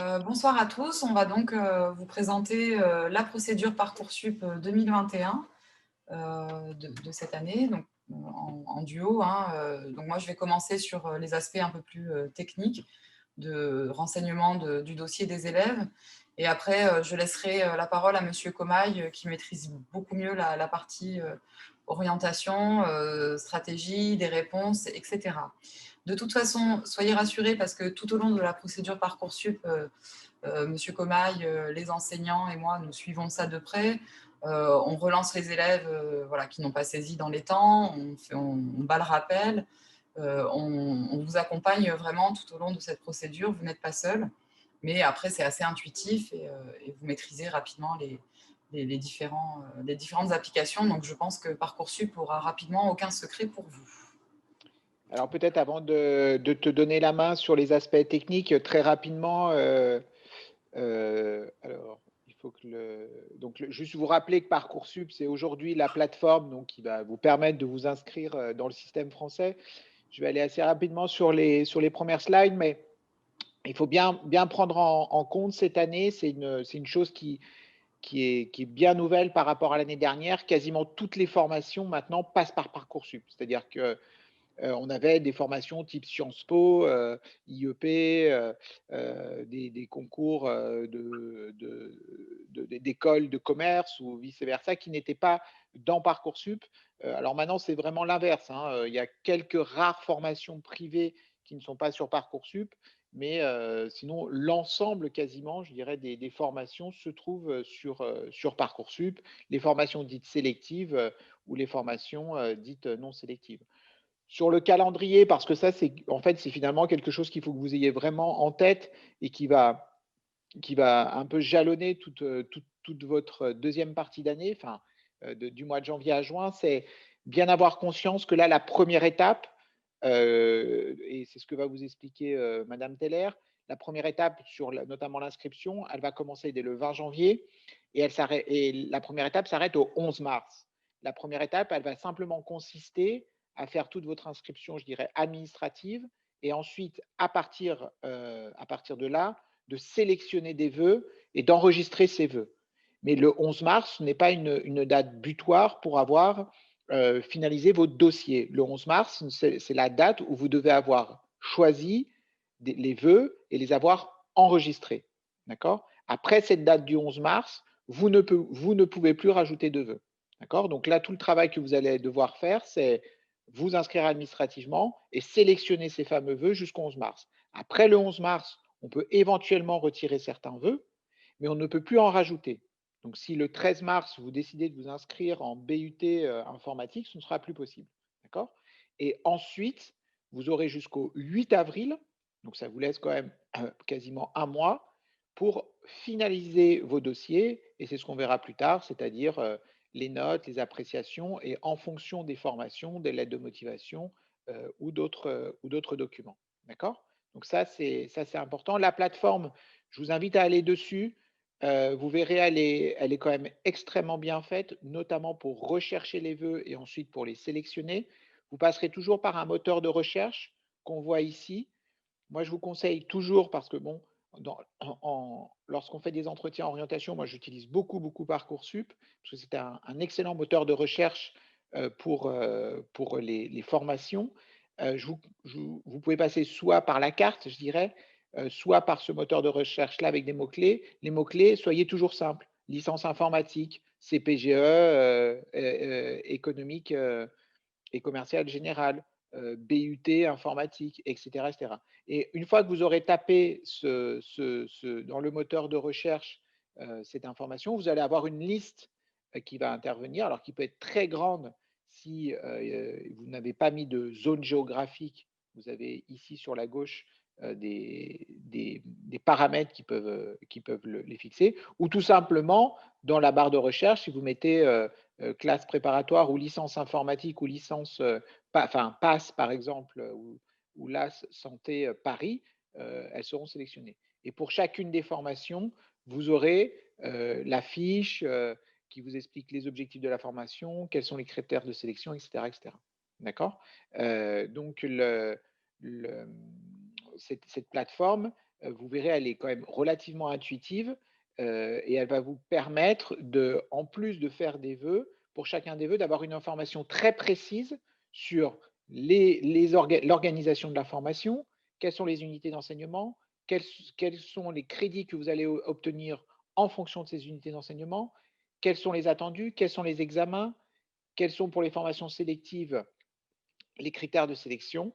Bonsoir à tous. On va donc vous présenter la procédure Parcoursup 2021 de cette année, donc en duo, hein. Donc moi, je vais commencer sur les aspects un peu plus techniques de renseignement du dossier des élèves. Et après, je laisserai la parole à Monsieur Comaille, qui maîtrise beaucoup mieux la partie orientation, stratégie, des réponses, etc. De toute façon, soyez rassurés parce que tout au long de la procédure Parcoursup, Monsieur Comaille, les enseignants et moi, nous suivons ça de près. On relance les élèves voilà, qui n'ont pas saisi dans les temps, on bat le rappel, on vous accompagne vraiment tout au long de cette procédure, vous n'êtes pas seul, mais après c'est assez intuitif et vous maîtrisez rapidement les différentes applications, donc je pense que Parcoursup aura rapidement aucun secret pour vous. Alors peut-être avant de te donner la main sur les aspects techniques, très rapidement, alors il faut que juste vous rappeler que Parcoursup, c'est aujourd'hui la plateforme donc, qui va vous permettre de vous inscrire dans le système français. Je vais aller assez rapidement sur les premières slides, mais il faut bien prendre en compte cette année, c'est une chose qui est bien nouvelle par rapport à l'année dernière. Quasiment toutes les formations maintenant passent par Parcoursup. C'est-à-dire que on avait des formations type Sciences Po, IEP, des concours d'écoles de commerce ou vice-versa qui n'étaient pas dans Parcoursup. Alors maintenant, c'est vraiment l'inverse, hein. Il y a quelques rares formations privées qui ne sont pas sur Parcoursup, mais sinon, l'ensemble quasiment, je dirais, des formations se trouvent sur Parcoursup, les formations dites sélectives ou les formations dites non sélectives. Sur le calendrier, parce que ça, c'est en fait, c'est finalement quelque chose qu'il faut que vous ayez vraiment en tête et qui va un peu jalonner toute votre deuxième partie d'année, enfin, du mois de janvier à juin, c'est bien avoir conscience que là, la première étape, et c'est ce que va vous expliquer Madame Teller, la première étape sur notamment l'inscription, elle va commencer dès le 20 janvier et la première étape s'arrête au 11 mars. La première étape, elle va simplement consister à faire toute votre inscription, je dirais, administrative, et ensuite, à partir de là, de sélectionner des vœux et d'enregistrer ces vœux. Mais le 11 mars n'est pas une date butoir pour avoir finalisé votre dossier. Le 11 mars, c'est la date où vous devez avoir choisi les vœux et les avoir enregistrés. D'accord? Après cette date du 11 mars, vous ne pouvez plus rajouter de vœux. D'accord? Donc là, tout le travail que vous allez devoir faire, c'est vous inscrire administrativement et sélectionner ces fameux vœux jusqu'au 11 mars. Après le 11 mars, on peut éventuellement retirer certains vœux, mais on ne peut plus en rajouter. Donc, si le 13 mars, vous décidez de vous inscrire en BUT informatique, ce ne sera plus possible. D'accord? Et ensuite, vous aurez jusqu'au 8 avril, donc ça vous laisse quand même quasiment un mois, pour finaliser vos dossiers, et c'est ce qu'on verra plus tard, c'est-à-dire les notes, les appréciations, et en fonction des formations, des lettres de motivation ou d'autres documents. D'accord? Donc ça, c'est important. La plateforme, je vous invite à aller dessus. Vous verrez, elle est quand même extrêmement bien faite, notamment pour rechercher les vœux et ensuite pour les sélectionner. Vous passerez toujours par un moteur de recherche qu'on voit ici. Moi, je vous conseille toujours, parce que bon, lorsqu'on fait des entretiens en orientation, moi j'utilise beaucoup Parcoursup, parce que c'est un excellent moteur de recherche pour les formations. Vous pouvez passer soit par la carte, je dirais, soit par ce moteur de recherche-là avec des mots-clés. Les mots-clés, soyez toujours simples. Licence informatique, CPGE, économique et commerciale générale, BUT informatique, etc., etc. Et une fois que vous aurez tapé dans le moteur de recherche cette information, vous allez avoir une liste qui va intervenir, alors qui peut être très grande si vous n'avez pas mis de zone géographique. Vous avez ici sur la gauche des paramètres qui peuvent les fixer, ou tout simplement dans la barre de recherche, si vous mettez classe préparatoire ou licence informatique ou licence, enfin PASS par exemple, ou LAS Santé Paris, elles seront sélectionnées. Et pour chacune des formations, vous aurez la fiche qui vous explique les objectifs de la formation, quels sont les critères de sélection, etc. etc. D'accord? Donc, le, cette plateforme, vous verrez, elle est quand même relativement intuitive, et elle va vous permettre en plus de faire des vœux, pour chacun des vœux, d'avoir une information très précise sur l'organisation de la formation, quelles sont les unités d'enseignement, quels sont les crédits que vous allez obtenir en fonction de ces unités d'enseignement, quels sont les attendus, quels sont les examens, quels sont pour les formations sélectives les critères de sélection,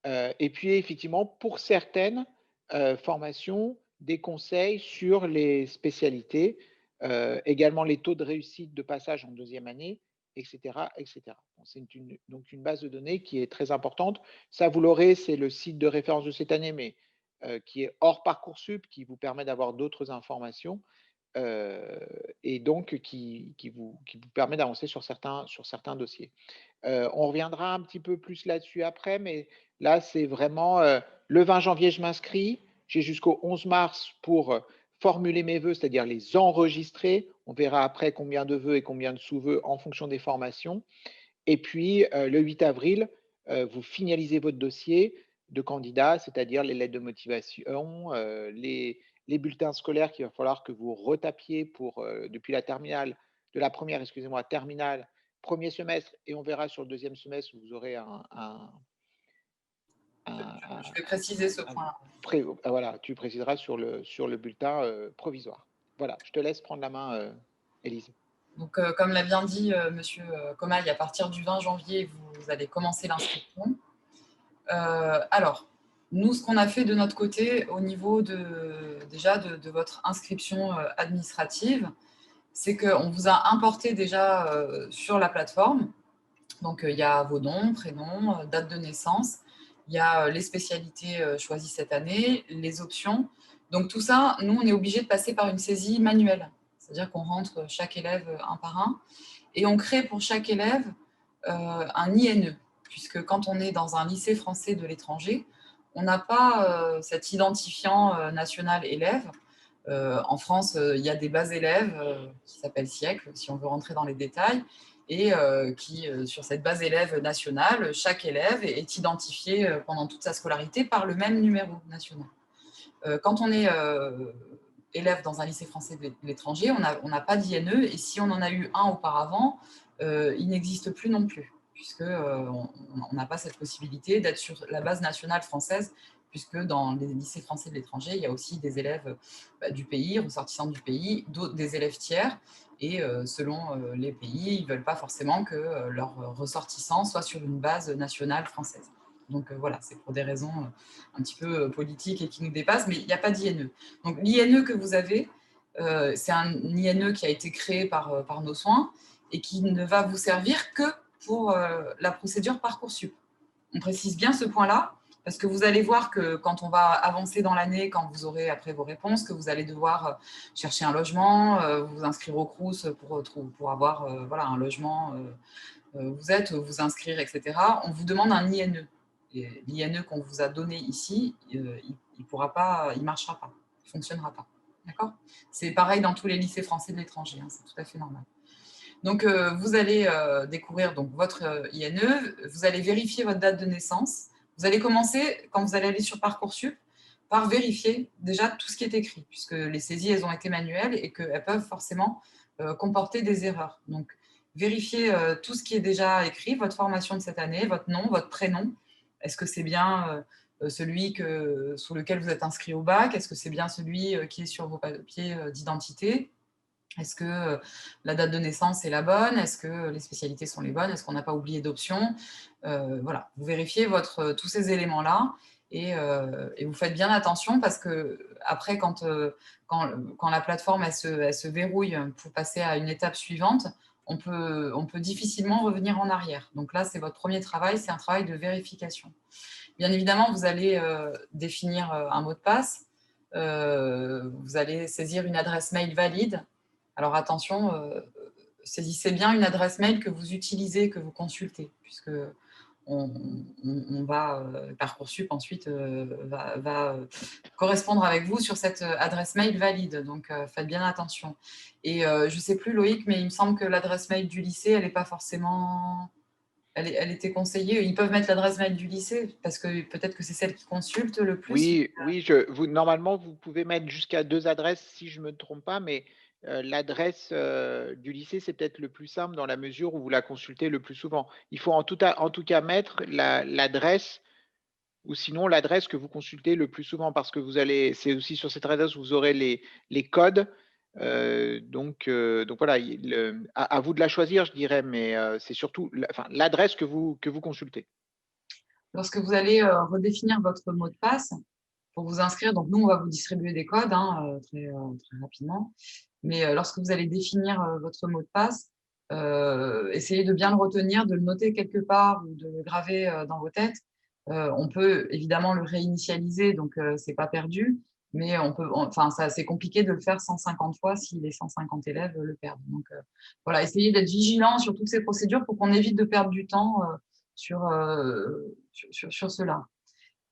et puis effectivement, pour certaines formations, des conseils sur les spécialités, également les taux de réussite de passage en deuxième année, etc. etc. Bon, c'est donc une base de données qui est très importante. Ça, vous l'aurez, c'est le site de référence de cette année, mais qui est hors Parcoursup, qui vous permet d'avoir d'autres informations. Et donc qui vous permet d'avancer sur certains dossiers. On reviendra un petit peu plus là-dessus après, mais là, c'est vraiment le 20 janvier, je m'inscris. J'ai jusqu'au 11 mars pour formuler mes vœux, c'est-à-dire les enregistrer. On verra après combien de vœux et combien de sous-vœux en fonction des formations. Et puis, le 8 avril, vous finalisez votre dossier de candidat, c'est-à-dire les lettres de motivation, les bulletins scolaires qu'il va falloir que vous retapiez depuis la terminale, de la première, excusez-moi, terminale, premier semestre, et on verra sur le deuxième semestre où vous aurez Je vais préciser ce point-là. voilà, tu préciseras sur le bulletin provisoire. Voilà, je te laisse prendre la main, Élise. Donc, comme l'a bien dit Monsieur Comaille, à partir du 20 janvier, vous allez commencer l'inscription. Alors, nous, ce qu'on a fait de notre côté au niveau déjà de votre inscription administrative, c'est qu'on vous a importé déjà sur la plateforme. Donc, il y a vos noms, prénoms, date de naissance. Il y a les spécialités choisies cette année, les options. Donc, tout ça, nous, on est obligé de passer par une saisie manuelle. C'est-à-dire qu'on rentre chaque élève un par un et on crée pour chaque élève un INE, puisque quand on est dans un lycée français de l'étranger, on n'a pas cet identifiant national élève. En France, il y a des bases élèves qui s'appellent siècle, si on veut rentrer dans les détails, et sur cette base élève nationale, chaque élève est identifié pendant toute sa scolarité par le même numéro national. Quand on est élève dans un lycée français de l'étranger, on n'a pas d'INE, et si on en a eu un auparavant, il n'existe plus non plus, puisque on n'a pas cette possibilité d'être sur la base nationale française, puisque dans les lycées français de l'étranger, il y a aussi des élèves du pays, ressortissants du pays, des élèves tiers, et selon les pays, ils ne veulent pas forcément que leurs ressortissants soient sur une base nationale française. Donc voilà, c'est pour des raisons un petit peu politiques et qui nous dépassent, mais il n'y a pas d'INE. Donc l'INE que vous avez, c'est un INE qui a été créé par nos soins et qui ne va vous servir que pour la procédure Parcoursup. On précise bien ce point-là, parce que vous allez voir que quand on va avancer dans l'année, quand vous aurez après vos réponses, que vous allez devoir chercher un logement, vous inscrire au Crous pour avoir voilà, un logement, vous inscrire, etc. On vous demande un INE. L'INE qu'on vous a donné ici, il ne marchera pas, il ne fonctionnera pas. D'accord ? C'est pareil dans tous les lycées français de l'étranger, hein, c'est tout à fait normal. Donc, vous allez découvrir donc, votre INE, vous allez vérifier votre date de naissance. Vous allez commencer, quand vous allez aller sur Parcoursup, par vérifier déjà tout ce qui est écrit, puisque les saisies, elles ont été manuelles et qu'elles peuvent forcément comporter des erreurs. Donc, vérifiez tout ce qui est déjà écrit, votre formation de cette année, votre nom, votre prénom. Est-ce que c'est bien celui sous lequel vous êtes inscrit au bac? Est-ce que c'est bien celui qui est sur vos papiers d'identité? Est-ce que la date de naissance est la bonne? Est-ce que les spécialités sont les bonnes? Est-ce qu'on n'a pas oublié d'options? Voilà, vous vérifiez tous ces éléments-là et vous faites bien attention parce que après, quand la plateforme elle se verrouille pour passer à une étape suivante, on peut difficilement revenir en arrière. Donc là, c'est votre premier travail, c'est un travail de vérification. Bien évidemment, vous allez définir un mot de passe, vous allez saisir une adresse mail valide. Alors attention, saisissez bien une adresse mail que vous utilisez, que vous consultez, puisque Parcoursup ensuite va correspondre avec vous sur cette adresse mail valide. Donc, faites bien attention. Et je ne sais plus, Loïc, mais il me semble que l'adresse mail du lycée, elle n'est pas forcément elle était conseillée. Ils peuvent mettre l'adresse mail du lycée parce que peut-être que c'est celle qui consulte le plus. Oui, oui, normalement, vous pouvez mettre jusqu'à 2 adresses si je ne me trompe pas, mais l'adresse, du lycée, c'est peut-être le plus simple dans la mesure où vous la consultez le plus souvent. Il faut en tout cas mettre l'adresse ou sinon l'adresse que vous consultez le plus souvent parce que c'est aussi sur cette adresse où vous aurez les codes. Donc voilà, à vous de la choisir, je dirais, mais c'est surtout l'adresse que vous consultez. Lorsque vous allez redéfinir votre mot de passe pour vous inscrire, donc nous, on va vous distribuer des codes hein, très rapidement. Mais lorsque vous allez définir votre mot de passe, essayez de bien le retenir, de le noter quelque part ou de le graver dans vos têtes. On peut évidemment le réinitialiser, donc c'est pas perdu, mais enfin, c'est compliqué de le faire 150 fois si les 150 élèves le perdent. Donc voilà, essayez d'être vigilant sur toutes ces procédures pour qu'on évite de perdre du temps sur cela.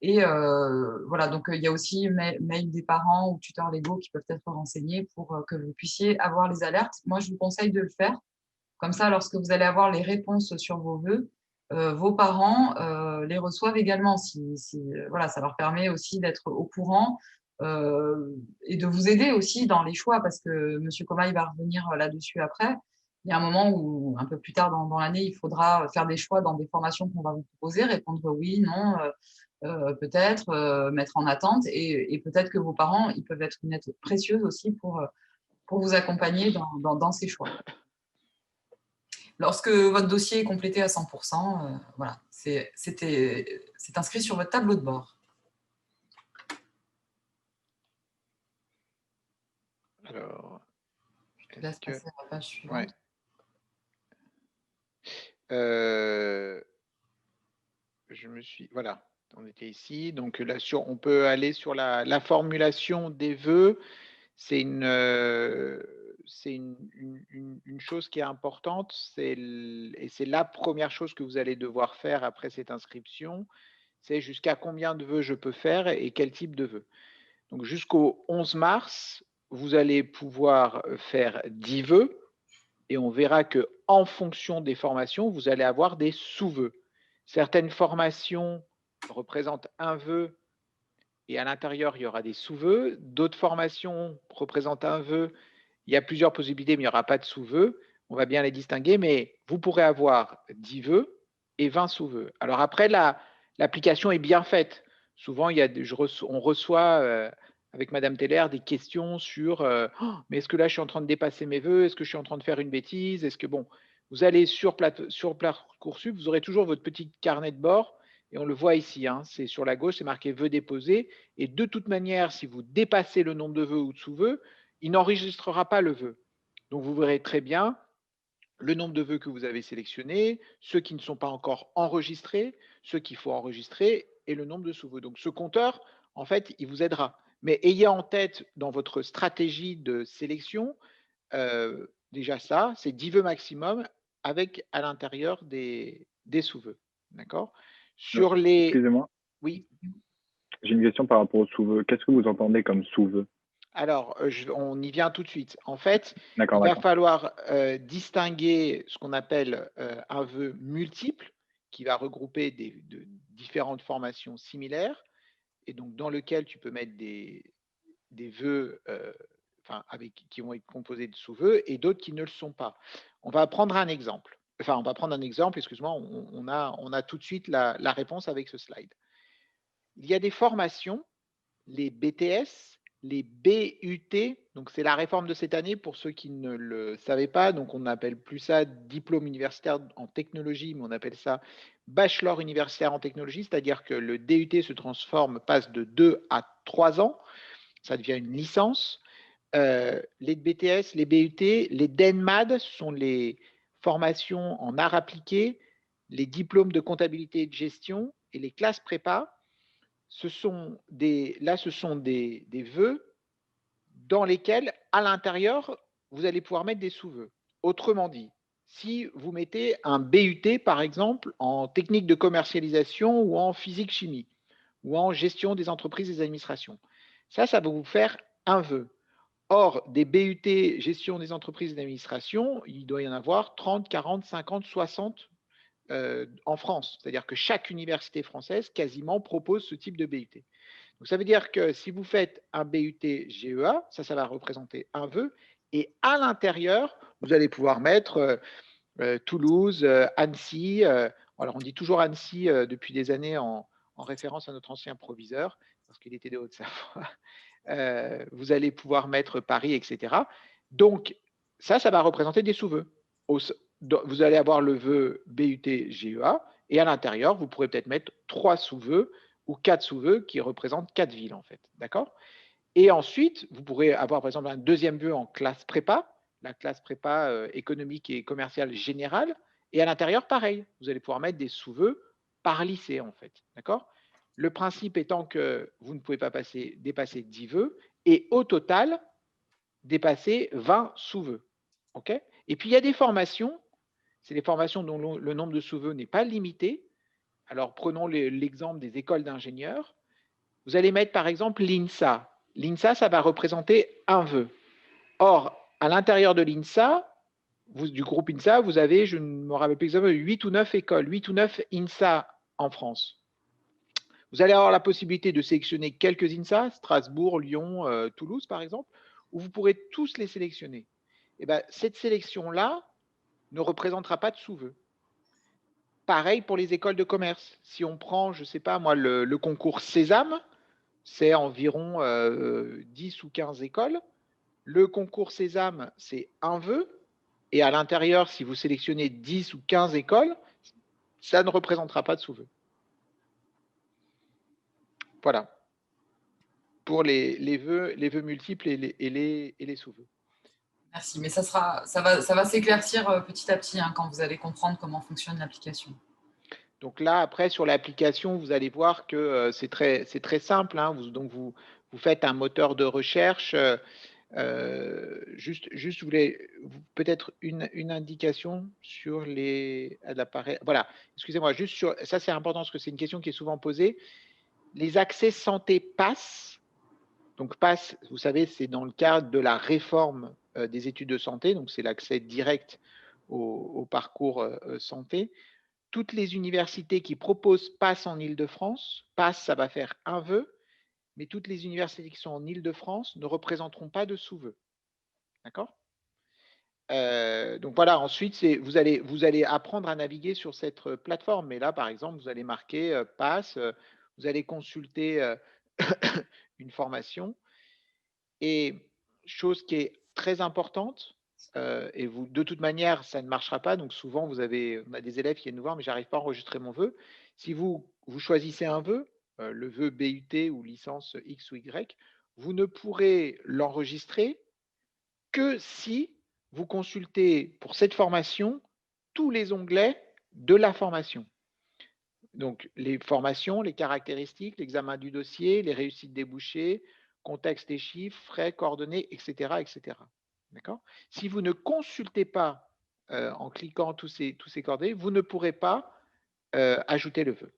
Et voilà, donc il y a aussi mail des parents ou tuteurs légaux qui peuvent être renseignés pour que vous puissiez avoir les alertes. Moi, je vous conseille de le faire. Comme ça, lorsque vous allez avoir les réponses sur vos vœux, vos parents les reçoivent également. Voilà, ça leur permet aussi d'être au courant et de vous aider aussi dans les choix, parce que M. Comaille va revenir là-dessus après. Il y a un moment où, un peu plus tard dans l'année, il faudra faire des choix dans des formations qu'on va vous proposer, répondre oui, non, peut-être, mettre en attente. Et peut-être que vos parents, ils peuvent être une aide précieuse aussi pour vous accompagner dans ces choix. Lorsque votre dossier est complété à 100%, voilà, c'est inscrit sur votre tableau de bord. Alors, Je te laisse passer à la page suivante. ouais. Voilà, on était ici. Donc là, on peut aller sur la formulation des vœux. C'est une chose qui est importante, et c'est la première chose que vous allez devoir faire après cette inscription, c'est jusqu'à combien de vœux je peux faire et quel type de vœux. Donc jusqu'au 11 mars, vous allez pouvoir faire 10 vœux et on verra que en fonction des formations, vous allez avoir des sous-vœux. Certaines formations représentent un vœu et à l'intérieur, il y aura des sous-vœux. D'autres formations représentent un vœu, il y a plusieurs possibilités, mais il n'y aura pas de sous-vœux. On va bien les distinguer, mais vous pourrez avoir 10 vœux et 20 sous-vœux. Alors après, l'application est bien faite. Souvent, on reçoit avec Madame Teller des questions sur oh, mais est-ce que là, je suis en train de dépasser mes vœux? Est-ce que je suis en train de faire une bêtise? Est-ce que bon, vous allez sur Parcoursup, vous aurez toujours votre petit carnet de bord et on le voit ici, hein, c'est sur la gauche, c'est marqué vœux déposés. Et de toute manière, si vous dépassez le nombre de vœux ou de sous-vœux, il n'enregistrera pas le vœu. Donc vous verrez très bien le nombre de vœux que vous avez sélectionnés, ceux qui ne sont pas encore enregistrés, ceux qu'il faut enregistrer et le nombre de sous-vœux. Donc ce compteur, en fait, il vous aidera. Mais ayez en tête dans votre stratégie de sélection, déjà ça, c'est 10 vœux maximum avec à l'intérieur des sous-vœux. D'accord? Sur les... Excusez-moi, Oui. j'ai une question par rapport aux sous-vœux. Qu'est-ce que vous entendez comme sous-vœux? Alors, on y vient tout de suite. En fait, il D'accord, va d'accord. falloir distinguer ce qu'on appelle un vœu multiple, qui va regrouper de différentes formations similaires, et donc dans lequel tu peux mettre des vœux qui vont être composés de sous-vœux, et d'autres qui ne le sont pas. On va prendre un exemple. Enfin, on va prendre un exemple, excuse-moi, on a tout de suite la réponse avec ce slide. Il y a des formations, les BTS, les BUT, donc c'est la réforme de cette année pour ceux qui ne le savaient pas, donc on n'appelle plus ça diplôme universitaire en technologie, mais on appelle ça bachelor universitaire en technologie, c'est-à-dire que le DUT passe de 2 à 3 ans, ça devient une licence. Les BTS, les BUT, les DENMAD sont les formations en arts appliqués, les diplômes de comptabilité et de gestion et les classes prépa. Ce sont des vœux dans lesquels, à l'intérieur, vous allez pouvoir mettre des sous-vœux. Autrement dit, si vous mettez un BUT, par exemple, en technique de commercialisation ou en physique-chimie, ou en gestion des entreprises et des administrations, ça va vous faire un vœu. Or, des BUT gestion des entreprises et des administrations, il doit y en avoir 30, 40, 50, 60 en France. C'est-à-dire que chaque université française quasiment propose ce type de BUT. Donc ça veut dire que si vous faites un BUT GEA, ça va représenter un vœu, et à l'intérieur, vous allez pouvoir mettre Toulouse, Annecy. Alors on dit toujours Annecy depuis des années en référence à notre ancien proviseur, parce qu'il était de Haute-Savoie. Vous allez pouvoir mettre Paris, etc. Donc ça va représenter des sous-vœux. Vous allez avoir le vœu BUT GEA, et à l'intérieur, vous pourrez peut-être mettre 3 sous-vœux ou 4 sous-vœux qui représentent 4 villes, en fait. D'accord? Et ensuite, vous pourrez avoir, par exemple, un deuxième vœu en classe prépa, la classe prépa économique et commerciale générale. Et à l'intérieur, pareil, vous allez pouvoir mettre des sous-vœux par lycée, en fait. D'accord? Le principe étant que vous ne pouvez pas dépasser 10 vœux, et au total, dépasser 20 sous-vœux. OK? Et puis, il y a des formations, c'est des formations dont le nombre de sous-vœux n'est pas limité. Alors, prenons l'exemple des écoles d'ingénieurs. Vous allez mettre, par exemple, l'INSA. L'INSA, ça va représenter un vœu. Or, à l'intérieur de l'INSA, du groupe INSA, vous avez, je ne me rappelle plus exactement, 8 ou 9 écoles, 8 ou 9 INSA en France. Vous allez avoir la possibilité de sélectionner quelques INSA, Strasbourg, Lyon, Toulouse, par exemple, où vous pourrez tous les sélectionner. Et bien, cette sélection-là ne représentera pas de sous-vœu. Pareil pour les écoles de commerce. Si on prend, je ne sais pas moi, le concours Sésame, c'est environ 10 ou 15 écoles. Le concours Sésame, c'est un vœu. Et à l'intérieur, si vous sélectionnez 10 ou 15 écoles, ça ne représentera pas de sous-vœu. Voilà. Pour les vœux multiples et les sous-vœux. Merci, mais ça va s'éclaircir petit à petit hein, quand vous allez comprendre comment fonctionne l'application. Donc là, après, sur l'application, vous allez voir que c'est très simple. Hein. Donc, vous faites un moteur de recherche. Juste, je voulais peut-être une indication sur l'appareil. Voilà, excusez-moi, juste sur ça, c'est important parce que c'est une question qui est souvent posée. Les accès santé PASS. Donc, PASS, vous savez, c'est dans le cadre de la réforme des études de santé. Donc, c'est l'accès direct au parcours santé. Toutes les universités qui proposent PASS en Île-de-France, PASS, ça va faire un vœu, mais toutes les universités qui sont en Île-de-France ne représenteront pas de sous-vœu. D'accord? Donc voilà, ensuite, vous allez apprendre à naviguer sur cette plateforme. Mais là, par exemple, vous allez marquer PASS, vous allez consulter une formation. Et chose qui est très importante, et vous, de toute manière, ça ne marchera pas. Donc souvent, on a des élèves qui viennent nous voir, mais j'arrive pas à enregistrer mon vœu. Si vous choisissez un vœu, le vœu BUT ou licence X ou Y, vous ne pourrez l'enregistrer que si vous consultez pour cette formation tous les onglets de la formation. Donc, les formations, les caractéristiques, l'examen du dossier, les réussites débouchées, contexte et chiffres, frais, coordonnées, etc. etc. D'accord? Si vous ne consultez pas en cliquant tous ces coordonnées, vous ne pourrez pas ajouter le vœu.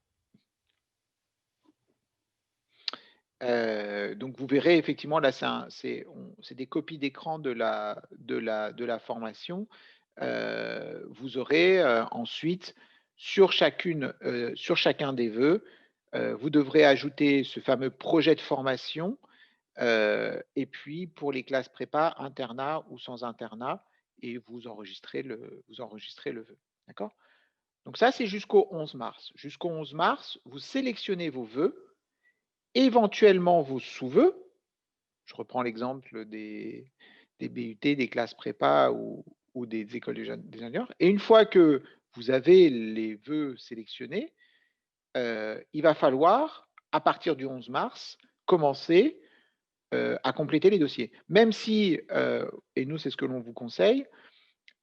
Donc, vous verrez effectivement, là, c'est des copies d'écran de la formation. Vous aurez ensuite, sur chacun des vœux, vous devrez ajouter ce fameux projet de formation. Et puis, pour les classes prépa, internat ou sans internat, et vous enregistrez le vœu. D'accord? Donc ça, c'est jusqu'au 11 mars. Jusqu'au 11 mars, vous sélectionnez vos vœux, éventuellement vos sous-vœux. Je reprends l'exemple des BUT, des classes prépa ou des écoles des ingénieurs. Et une fois que vous avez les vœux sélectionnés, il va falloir, à partir du 11 mars, commencer à compléter les dossiers. Même si, et nous c'est ce que l'on vous conseille,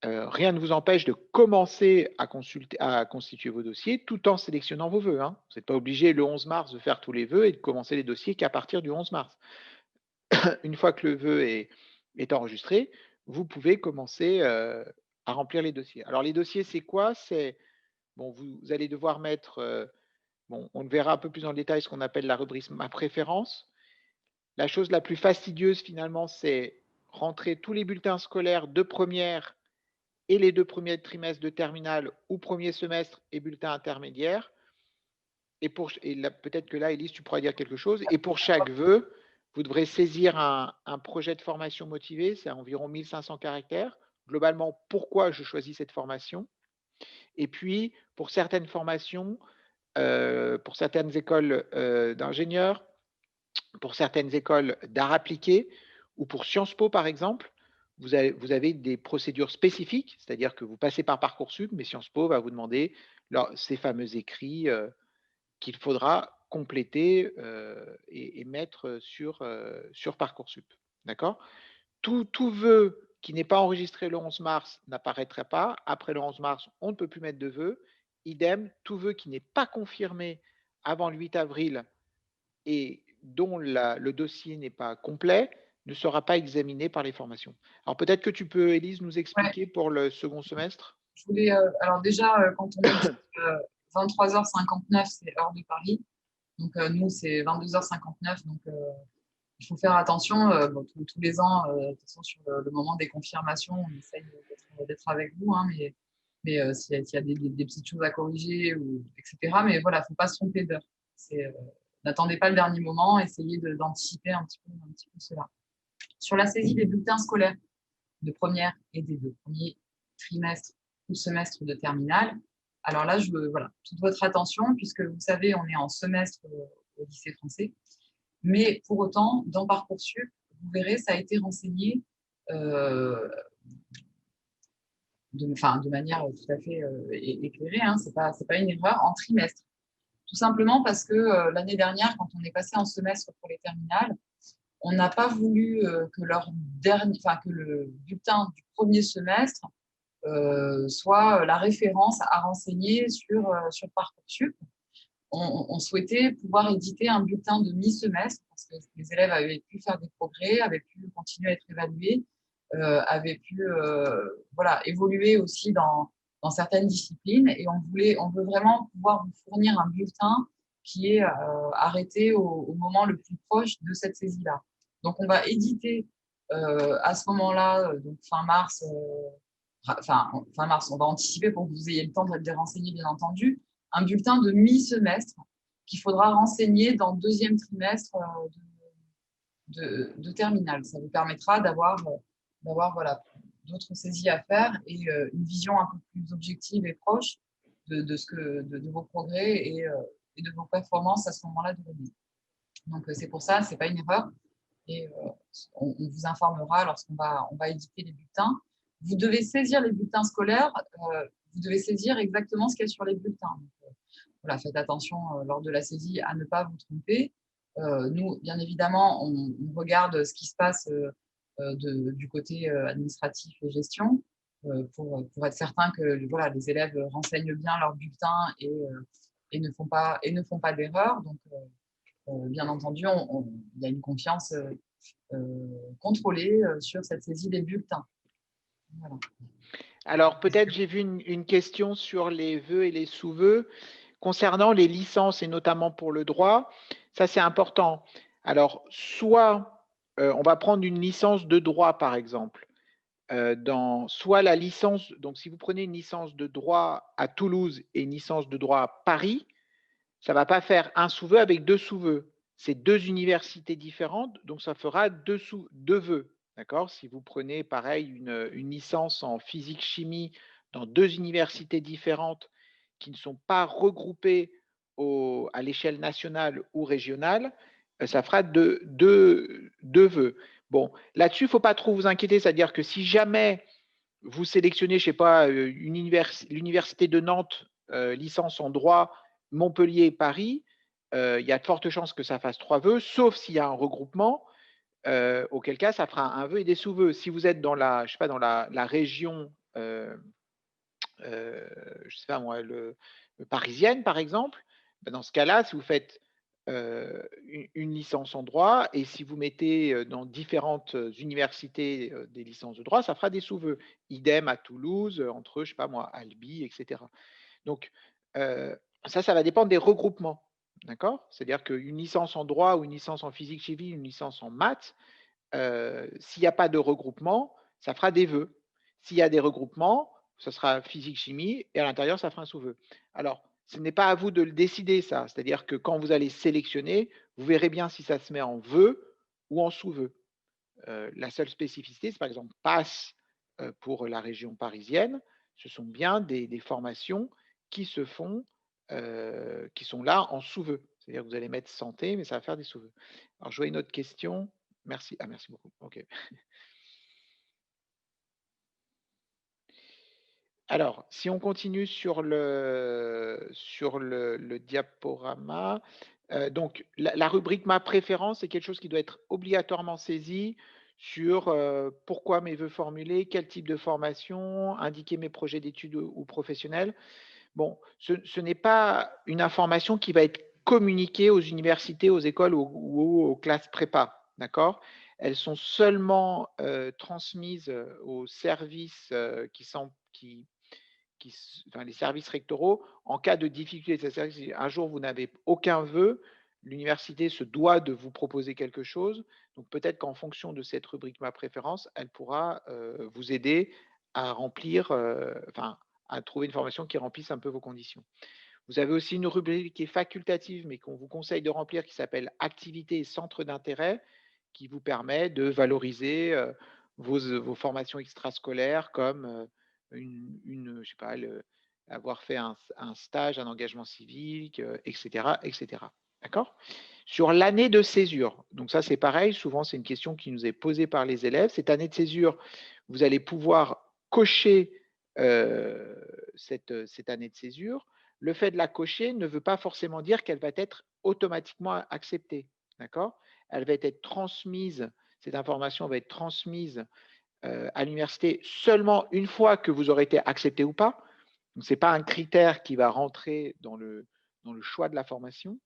rien ne vous empêche de commencer à constituer vos dossiers tout en sélectionnant vos vœux. Hein. Vous n'êtes pas obligé le 11 mars de faire tous les vœux et de commencer les dossiers qu'à partir du 11 mars. Une fois que le vœu est enregistré, vous pouvez commencer à remplir les dossiers. Alors les dossiers, c'est quoi? C'est bon, vous allez devoir mettre, bon, on le verra un peu plus dans le détail, ce qu'on appelle la rubrique Ma préférence. La chose la plus fastidieuse finalement, c'est rentrer tous les bulletins scolaires de première et les 2 premiers trimestres de terminale ou premier semestre et bulletin intermédiaire. Et là, peut-être que là, Élise, tu pourras dire quelque chose. Et pour chaque vœu, vous devrez saisir un projet de formation motivé, c'est environ 1500 caractères. Globalement, pourquoi je choisis cette formation? Et puis, pour certaines formations, pour certaines écoles d'ingénieurs, pour certaines écoles d'art appliqué ou pour Sciences Po, par exemple, vous avez des procédures spécifiques, c'est-à-dire que vous passez par Parcoursup, mais Sciences Po va vous demander ces fameux écrits qu'il faudra compléter et mettre sur Parcoursup. D'accord? Tout vœu qui n'est pas enregistré le 11 mars n'apparaîtra pas. Après le 11 mars, on ne peut plus mettre de vœu. Idem, tout vœu qui n'est pas confirmé avant le 8 avril et dont le dossier n'est pas complet ne sera pas examiné par les formations. Alors peut-être que tu peux, Élise, nous expliquer pour le second semestre. Je voulais, alors déjà, quand on dit 23h59, c'est heure de Paris. Donc nous, c'est 22h59. Donc il faut faire attention. Bon, tous les ans, de toute façon, sur le moment des confirmations, on essaye d'être avec vous. Hein, mais s'il y a des petites choses à corriger, etc. Mais voilà, il ne faut pas se tromper d'heure. N'attendez pas le dernier moment, essayez d'anticiper un petit peu cela. Sur la saisie des bulletins scolaires de première et des 2 premiers trimestres ou semestres de terminale, alors là, je veux toute votre attention, puisque vous savez, on est en semestre au lycée français. Mais pour autant, dans Parcoursup, vous verrez, ça a été renseigné de manière tout à fait éclairée, hein, c'est pas une erreur, en trimestre. Tout simplement parce que l'année dernière, quand on est passé en semestre pour les terminales, on n'a pas voulu que le bulletin du premier semestre soit la référence à renseigner sur Parcoursup. On souhaitait pouvoir éditer un bulletin de mi-semestre parce que les élèves avaient pu faire des progrès, avaient pu continuer à être évalués, avaient pu évoluer aussi dans certaines disciplines. Et on veut vraiment pouvoir vous fournir un bulletin qui est arrêté au moment le plus proche de cette saisie-là. Donc, on va éditer à ce moment-là, donc fin mars, on va anticiper pour que vous ayez le temps de les renseigner, bien entendu, un bulletin de mi-semestre qu'il faudra renseigner dans le 2e trimestre de terminale. Ça vous permettra d'avoir d'autres saisies à faire et une vision un peu plus objective et proche de vos progrès et de vos performances à ce moment-là de l'année. Donc, c'est pour ça, ce n'est pas une erreur. Et on vous informera lorsqu'on va éditer les bulletins. Vous devez saisir les bulletins scolaires. Vous devez saisir exactement ce qu'il y a sur les bulletins. Donc, faites attention lors de la saisie à ne pas vous tromper. Nous, bien évidemment, on regarde ce qui se passe du côté administratif et gestion pour être certain que les élèves renseignent bien leurs bulletins et ne font pas d'erreur. Donc, bien entendu, il y a une confiance contrôlée sur cette saisie des bulletins. Voilà. Alors, peut-être j'ai vu une question sur les vœux et les sous-vœux. Concernant les licences, et notamment pour le droit, ça c'est important. Alors, soit on va prendre une licence de droit, par exemple. Soit la licence, donc si vous prenez une licence de droit à Toulouse et une licence de droit à Paris, ça ne va pas faire un sous-vœu avec 2 sous-vœux. C'est 2 universités différentes, donc ça fera 2 vœux. D'accord? Si vous prenez, pareil, une licence en physique-chimie dans 2 universités différentes qui ne sont pas regroupées à l'échelle nationale ou régionale, ça fera 2 vœux. Bon, là-dessus, il ne faut pas trop vous inquiéter, c'est-à-dire que si jamais vous sélectionnez, je ne sais pas, l'université de Nantes, licence en droit, Montpellier et Paris, il y a de fortes chances que ça fasse 3 vœux, sauf s'il y a un regroupement, auquel cas ça fera un vœu et des sous-vœux. Si vous êtes dans la région, je sais pas moi, parisienne par exemple, ben dans ce cas-là, si vous faites une licence en droit et si vous mettez dans différentes universités des licences de droit, ça fera des sous-vœux. Idem à Toulouse, entre, je sais pas moi, Albi, etc. Donc, ça va dépendre des regroupements. D'accord? C'est-à-dire qu'une licence en droit ou une licence en physique chimie, une licence en maths, s'il n'y a pas de regroupement, ça fera des vœux. S'il y a des regroupements, ça sera physique-chimie, et à l'intérieur, ça fera un sous-vœu. Alors, ce n'est pas à vous de le décider, ça. C'est-à-dire que quand vous allez sélectionner, vous verrez bien si ça se met en vœu ou en sous-vœu. La seule spécificité, c'est par exemple PASS pour la région parisienne, ce sont bien des formations qui se font, qui sont là en sous-vœu. C'est-à-dire que vous allez mettre santé, mais ça va faire des sous-vœux. Alors, je vois une autre question. Merci. Ah, merci beaucoup. OK. Alors, si on continue sur le diaporama, donc la rubrique «Ma préférence», c'est quelque chose qui doit être obligatoirement saisi sur, pourquoi mes vœux formulés, quel type de formation, indiquer mes projets d'études ou professionnels. Bon, ce n'est pas une information qui va être communiquée aux universités, aux écoles ou aux classes prépa, d'accord? Elles sont seulement, transmises, aux services, enfin, les services rectoraux en cas de difficulté. C'est-à-dire que si un jour vous n'avez aucun vœu, l'université se doit de vous proposer quelque chose. Donc peut-être qu'en fonction de cette rubrique Ma préférence, elle pourra vous aider à remplir, enfin, à trouver une formation qui remplisse un peu vos conditions. Vous avez aussi une rubrique qui est facultative, mais qu'on vous conseille de remplir, qui s'appelle Activités et centres d'intérêt, qui vous permet de valoriser vos formations extrascolaires comme je sais pas, avoir fait un stage, un engagement civique, etc., etc. D'accord? Sur l'année de césure, donc ça c'est pareil, souvent c'est une question qui nous est posée par les élèves. Cette année de césure, vous allez pouvoir cocher cette année de césure. Le fait de la cocher ne veut pas forcément dire qu'elle va être automatiquement acceptée. D'accord? Elle va être transmise, cette information va être transmise à l'université seulement une fois que vous aurez été accepté ou pas. Donc, ce n'est pas un critère qui va rentrer dans le choix de la formation.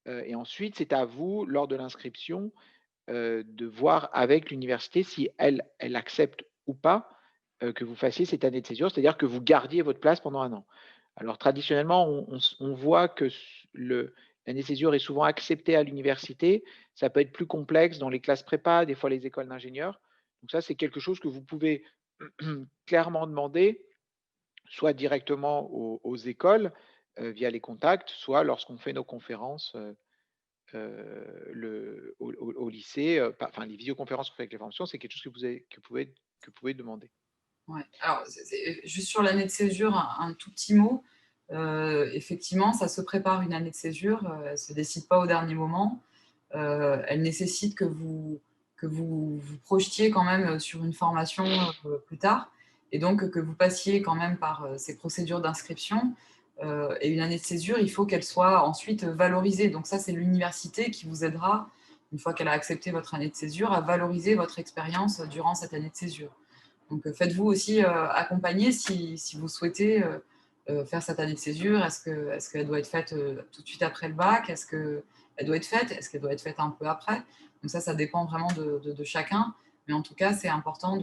Et ensuite, c'est à vous, lors de l'inscription, de voir avec l'université si elle accepte ou pas que vous fassiez cette année de césure, c'est-à-dire que vous gardiez votre place pendant 1 an. Alors traditionnellement, on voit que l'année de césure est souvent acceptée à l'université. Ça peut être plus complexe dans les classes prépa, des fois les écoles d'ingénieurs. Donc ça, c'est quelque chose que vous pouvez clairement demander, soit directement aux écoles via les contacts, soit lorsqu'on fait nos conférences au lycée, enfin les visioconférences qu'on fait avec les formations, c'est quelque chose que vous pouvez demander. Ouais. Alors, juste sur l'année de césure, un tout petit mot. Effectivement, ça se prépare une année de césure, elle ne se décide pas au dernier moment. Elle nécessite que vous projetiez quand même sur une formation plus tard, et donc que vous passiez quand même par ces procédures d'inscription. Et une année de césure, il faut qu'elle soit ensuite valorisée. Donc ça, c'est l'université qui vous aidera, une fois qu'elle a accepté votre année de césure, à valoriser votre expérience durant cette année de césure. Donc faites-vous aussi accompagner si vous souhaitez faire cette année de césure. Est-ce qu'elle doit être faite tout de suite après le bac? Est-ce qu'elle doit être faite? Est-ce qu'elle doit être faite un peu après? Donc ça dépend vraiment de chacun. Mais en tout cas, c'est important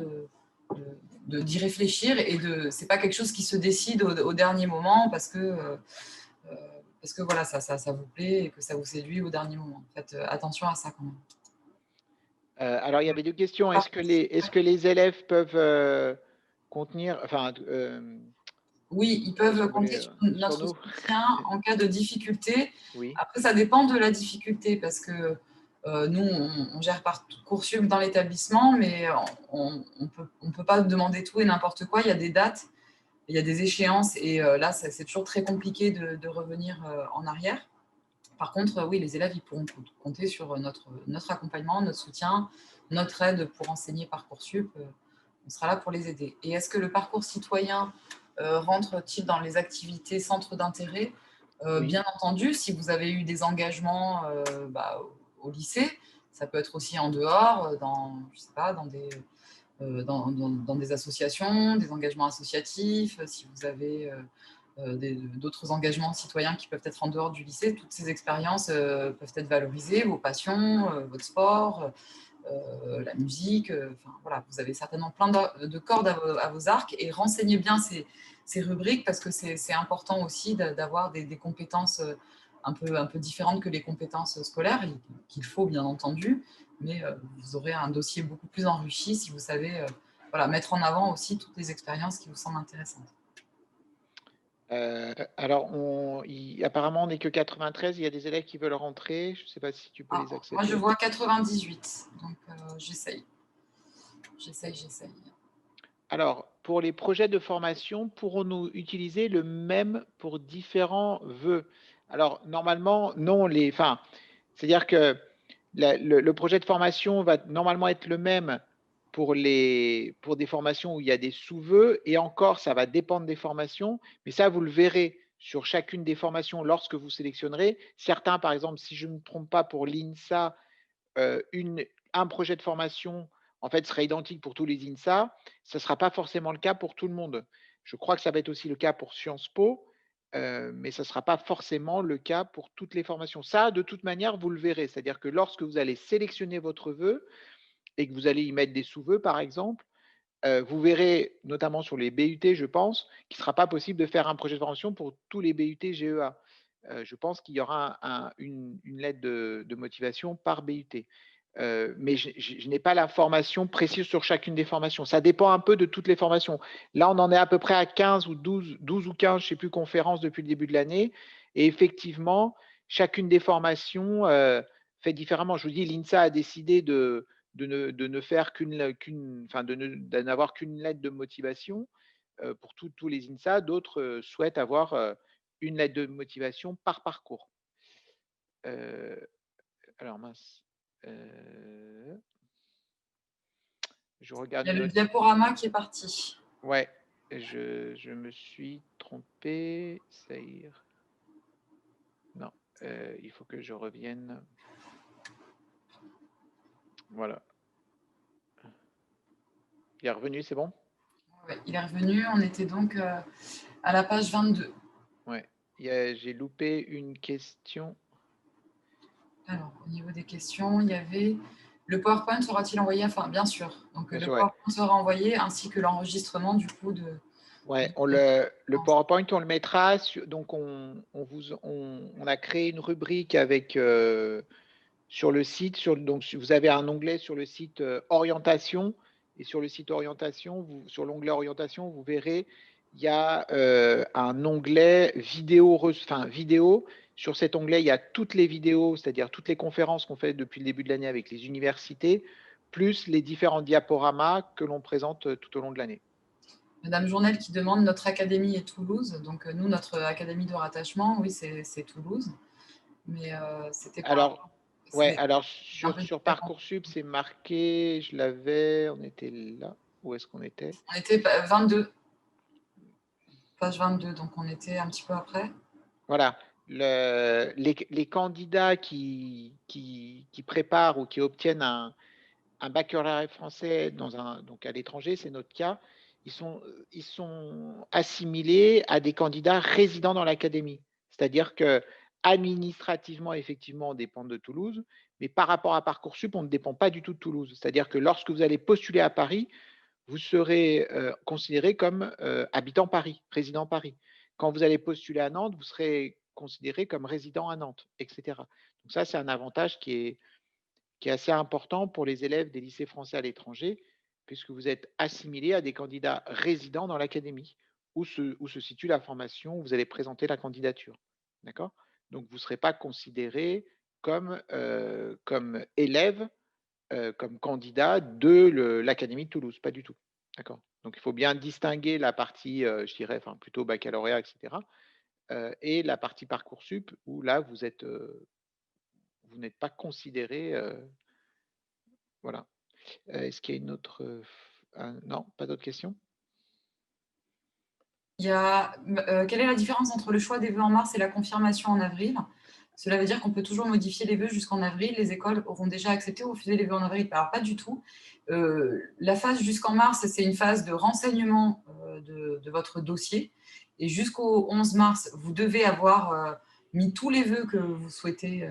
d'y réfléchir, et c'est pas quelque chose qui se décide au dernier moment parce que voilà, ça vous plaît et que ça vous séduit au dernier moment. Faites attention à ça quand même. Alors, il y avait 2 questions. Ah, Est-ce que les élèves peuvent contenir, enfin, oui, ils si peuvent vous compter voulez, sur sur notre nous? soutien en cas de difficulté. Oui, Après, ça dépend de la difficulté parce que nous, on gère Parcoursup dans l'établissement, mais on ne peut pas demander tout et n'importe quoi. Il y a des dates, il y a des échéances, et là, c'est toujours très compliqué de revenir en arrière. Par contre, oui, les élèves, ils pourront compter sur notre accompagnement, notre soutien, notre aide pour enseigner Parcoursup. On sera là pour les aider. Et est-ce que le parcours citoyen rentre-t-il dans les activités centres d'intérêt? oui. Bien entendu, si vous avez eu des engagements au lycée, ça peut être aussi en dehors, je sais pas, dans des associations, des engagements associatifs, si vous avez d'autres engagements citoyens qui peuvent être en dehors du lycée, toutes ces expériences peuvent être valorisées, vos passions, votre sport, la musique, voilà, vous avez certainement plein de cordes à vos arcs, et renseignez bien ces rubriques parce que c'est important aussi d'avoir des compétences un peu différentes que les compétences scolaires, qu'il faut bien entendu, mais vous aurez un dossier beaucoup plus enrichi si vous savez voilà, mettre en avant aussi toutes les expériences qui vous semblent intéressantes. Alors, apparemment, on n'est que 93. Il y a des élèves qui veulent rentrer. Je ne sais pas si tu peux les Moi, je accepter. vois 98, donc j'essaye. Alors, pour les projets de formation, pourrons-nous utiliser le même pour différents vœux? Alors, normalement, non. C'est-à-dire que le projet de formation va normalement être le même pour des formations où il y a des sous-vœux, et encore, ça va dépendre des formations, mais ça, vous le verrez sur chacune des formations lorsque vous sélectionnerez. Certains, par exemple, si je ne me trompe pas, pour l'INSA, un projet de formation, en fait, sera identique pour tous les INSA. Ce ne sera pas forcément le cas pour tout le monde. Je crois que ça va être aussi le cas pour Sciences Po, mais ça ne sera pas forcément le cas pour toutes les formations. Ça, de toute manière, vous le verrez. C'est-à-dire que lorsque vous allez sélectionner votre vœu et que vous allez y mettre des sous-vœux, par exemple, vous verrez, notamment sur les BUT, je pense, qu'il ne sera pas possible de faire un projet de formation pour tous les BUT GEA. Je pense qu'il y aura une lettre de motivation par BUT. Mais je n'ai pas la formation précise sur chacune des formations. Ça dépend un peu de toutes les formations. Là, on en est à peu près à 15 ou 12 ou 15, je ne sais plus, conférences depuis le début de l'année. Et effectivement, chacune des formations fait différemment. Je vous dis, l'INSA a décidé de ne faire de n'avoir qu'une lettre de motivation pour tous les INSA. D'autres souhaitent avoir une lettre de motivation par parcours. Alors mince. Je regarde. Il y a le diaporama qui est parti. Ouais, je me suis trompé. Saïr. Non, il faut que je revienne. Voilà. Il est revenu, c'est bon? Ouais, il est revenu. On était donc à la page 22. Ouais, j'ai loupé une question. Alors, au niveau des questions, il y avait le PowerPoint sera-t-il envoyé? Enfin, bien sûr. Donc, le PowerPoint sera envoyé ainsi que l'enregistrement du coup de. Ouais, le PowerPoint, on le mettra. Donc, on a créé une rubrique avec sur le site. Donc, vous avez un onglet sur le site orientation. Et sur le site orientation, sur l'onglet orientation, vous verrez, il y a un onglet vidéo. Vidéo. Sur cet onglet, il y a toutes les vidéos, c'est-à-dire toutes les conférences qu'on fait depuis le début de l'année avec les universités, plus les différents diaporamas que l'on présente tout au long de l'année. Madame Journel qui demande notre académie est Toulouse. Donc, nous, notre académie de rattachement, oui, c'est Toulouse. Mais c'était pas. Alors, sur Parcoursup, c'est marqué, je l'avais, on était là. Où est-ce qu'on était? On était 22. Page 22, donc on était un petit peu après. Voilà. Les candidats qui préparent ou qui obtiennent un baccalauréat français donc à l'étranger, c'est notre cas, ils sont assimilés à des candidats résidant dans l'académie. C'est-à-dire que administrativement, effectivement, on dépend de Toulouse, mais par rapport à Parcoursup, on ne dépend pas du tout de Toulouse. C'est-à-dire que lorsque vous allez postuler à Paris, vous serez considéré comme habitant Paris, résident Paris. Quand vous allez postuler à Nantes, vous serez considéré comme résident à Nantes, etc. Donc ça, c'est un avantage qui est assez important pour les élèves des lycées français à l'étranger, puisque vous êtes assimilés à des candidats résidents dans l'académie, où se situe la formation, où vous allez présenter la candidature. D'accord? Donc, vous ne serez pas considéré comme élève, comme candidat de l'Académie de Toulouse, pas du tout. D'accord? Donc, il faut bien distinguer la partie, je dirais, plutôt baccalauréat, etc., et la partie Parcoursup, où là, vous n'êtes pas considéré. Voilà. Est-ce qu'il y a une autre. Non, pas d'autres questions? Il y a, quelle est la différence entre le choix des vœux en mars et la confirmation en avril? Cela veut dire qu'on peut toujours modifier les vœux jusqu'en avril. Les écoles auront déjà accepté ou refusé les vœux en avril. Alors, pas du tout. La phase jusqu'en mars, c'est une phase de renseignement de votre dossier. Et jusqu'au 11 mars, vous devez avoir mis tous les vœux que vous souhaitez.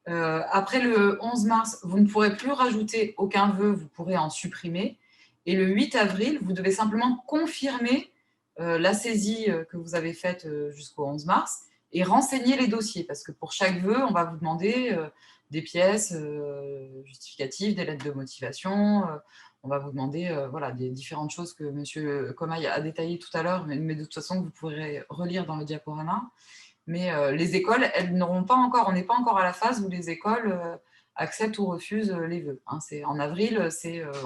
Après le 11 mars, vous ne pourrez plus rajouter aucun vœu, vous pourrez en supprimer. Et le 8 avril, vous devez simplement confirmer la saisie que vous avez faite jusqu'au 11 mars et renseigner les dossiers. Parce que pour chaque vœu, on va vous demander des pièces justificatives, des lettres de motivation. on va vous demander voilà, des différentes choses que M. Comaille a détaillées tout à l'heure, mais de toute façon, vous pourrez relire dans le diaporama. Mais les écoles, elles n'auront pas encore, on n'est pas encore à la phase où les écoles acceptent ou refusent les vœux. Hein. En avril,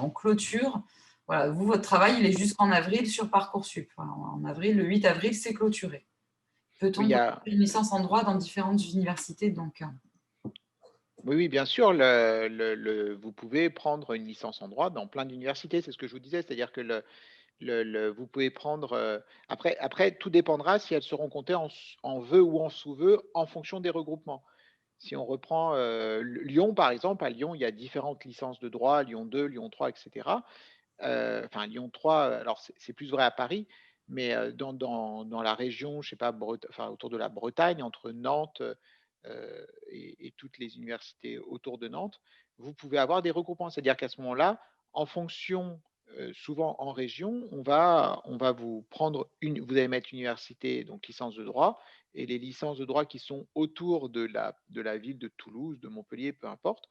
on clôture. Voilà, vous, votre travail, il est jusqu'en avril sur Parcoursup. Voilà, en avril, le 8 avril, c'est clôturé. Peut-on Oui, faire une licence en droit dans différentes universités donc, oui, bien sûr, vous pouvez prendre une licence en droit dans plein d'universités, c'est ce que je vous disais, c'est-à-dire que vous pouvez prendre. Après, tout dépendra si elles seront comptées en vœux ou en sous-vœux en fonction des regroupements. Si on reprend Lyon, par exemple, à Lyon, il y a différentes licences de droit, Lyon 2, Lyon 3, etc. Enfin, Lyon 3, alors c'est plus vrai à Paris, mais dans la région, je sais pas, enfin, autour de la Bretagne, entre Nantes et toutes les universités autour de Nantes, vous pouvez avoir des regroupements. C'est-à-dire qu'à ce moment-là, en fonction, souvent en région, on va vous prendre vous allez mettre université, donc licence de droit, et les licences de droit qui sont autour de la ville de Toulouse, de Montpellier, peu importe,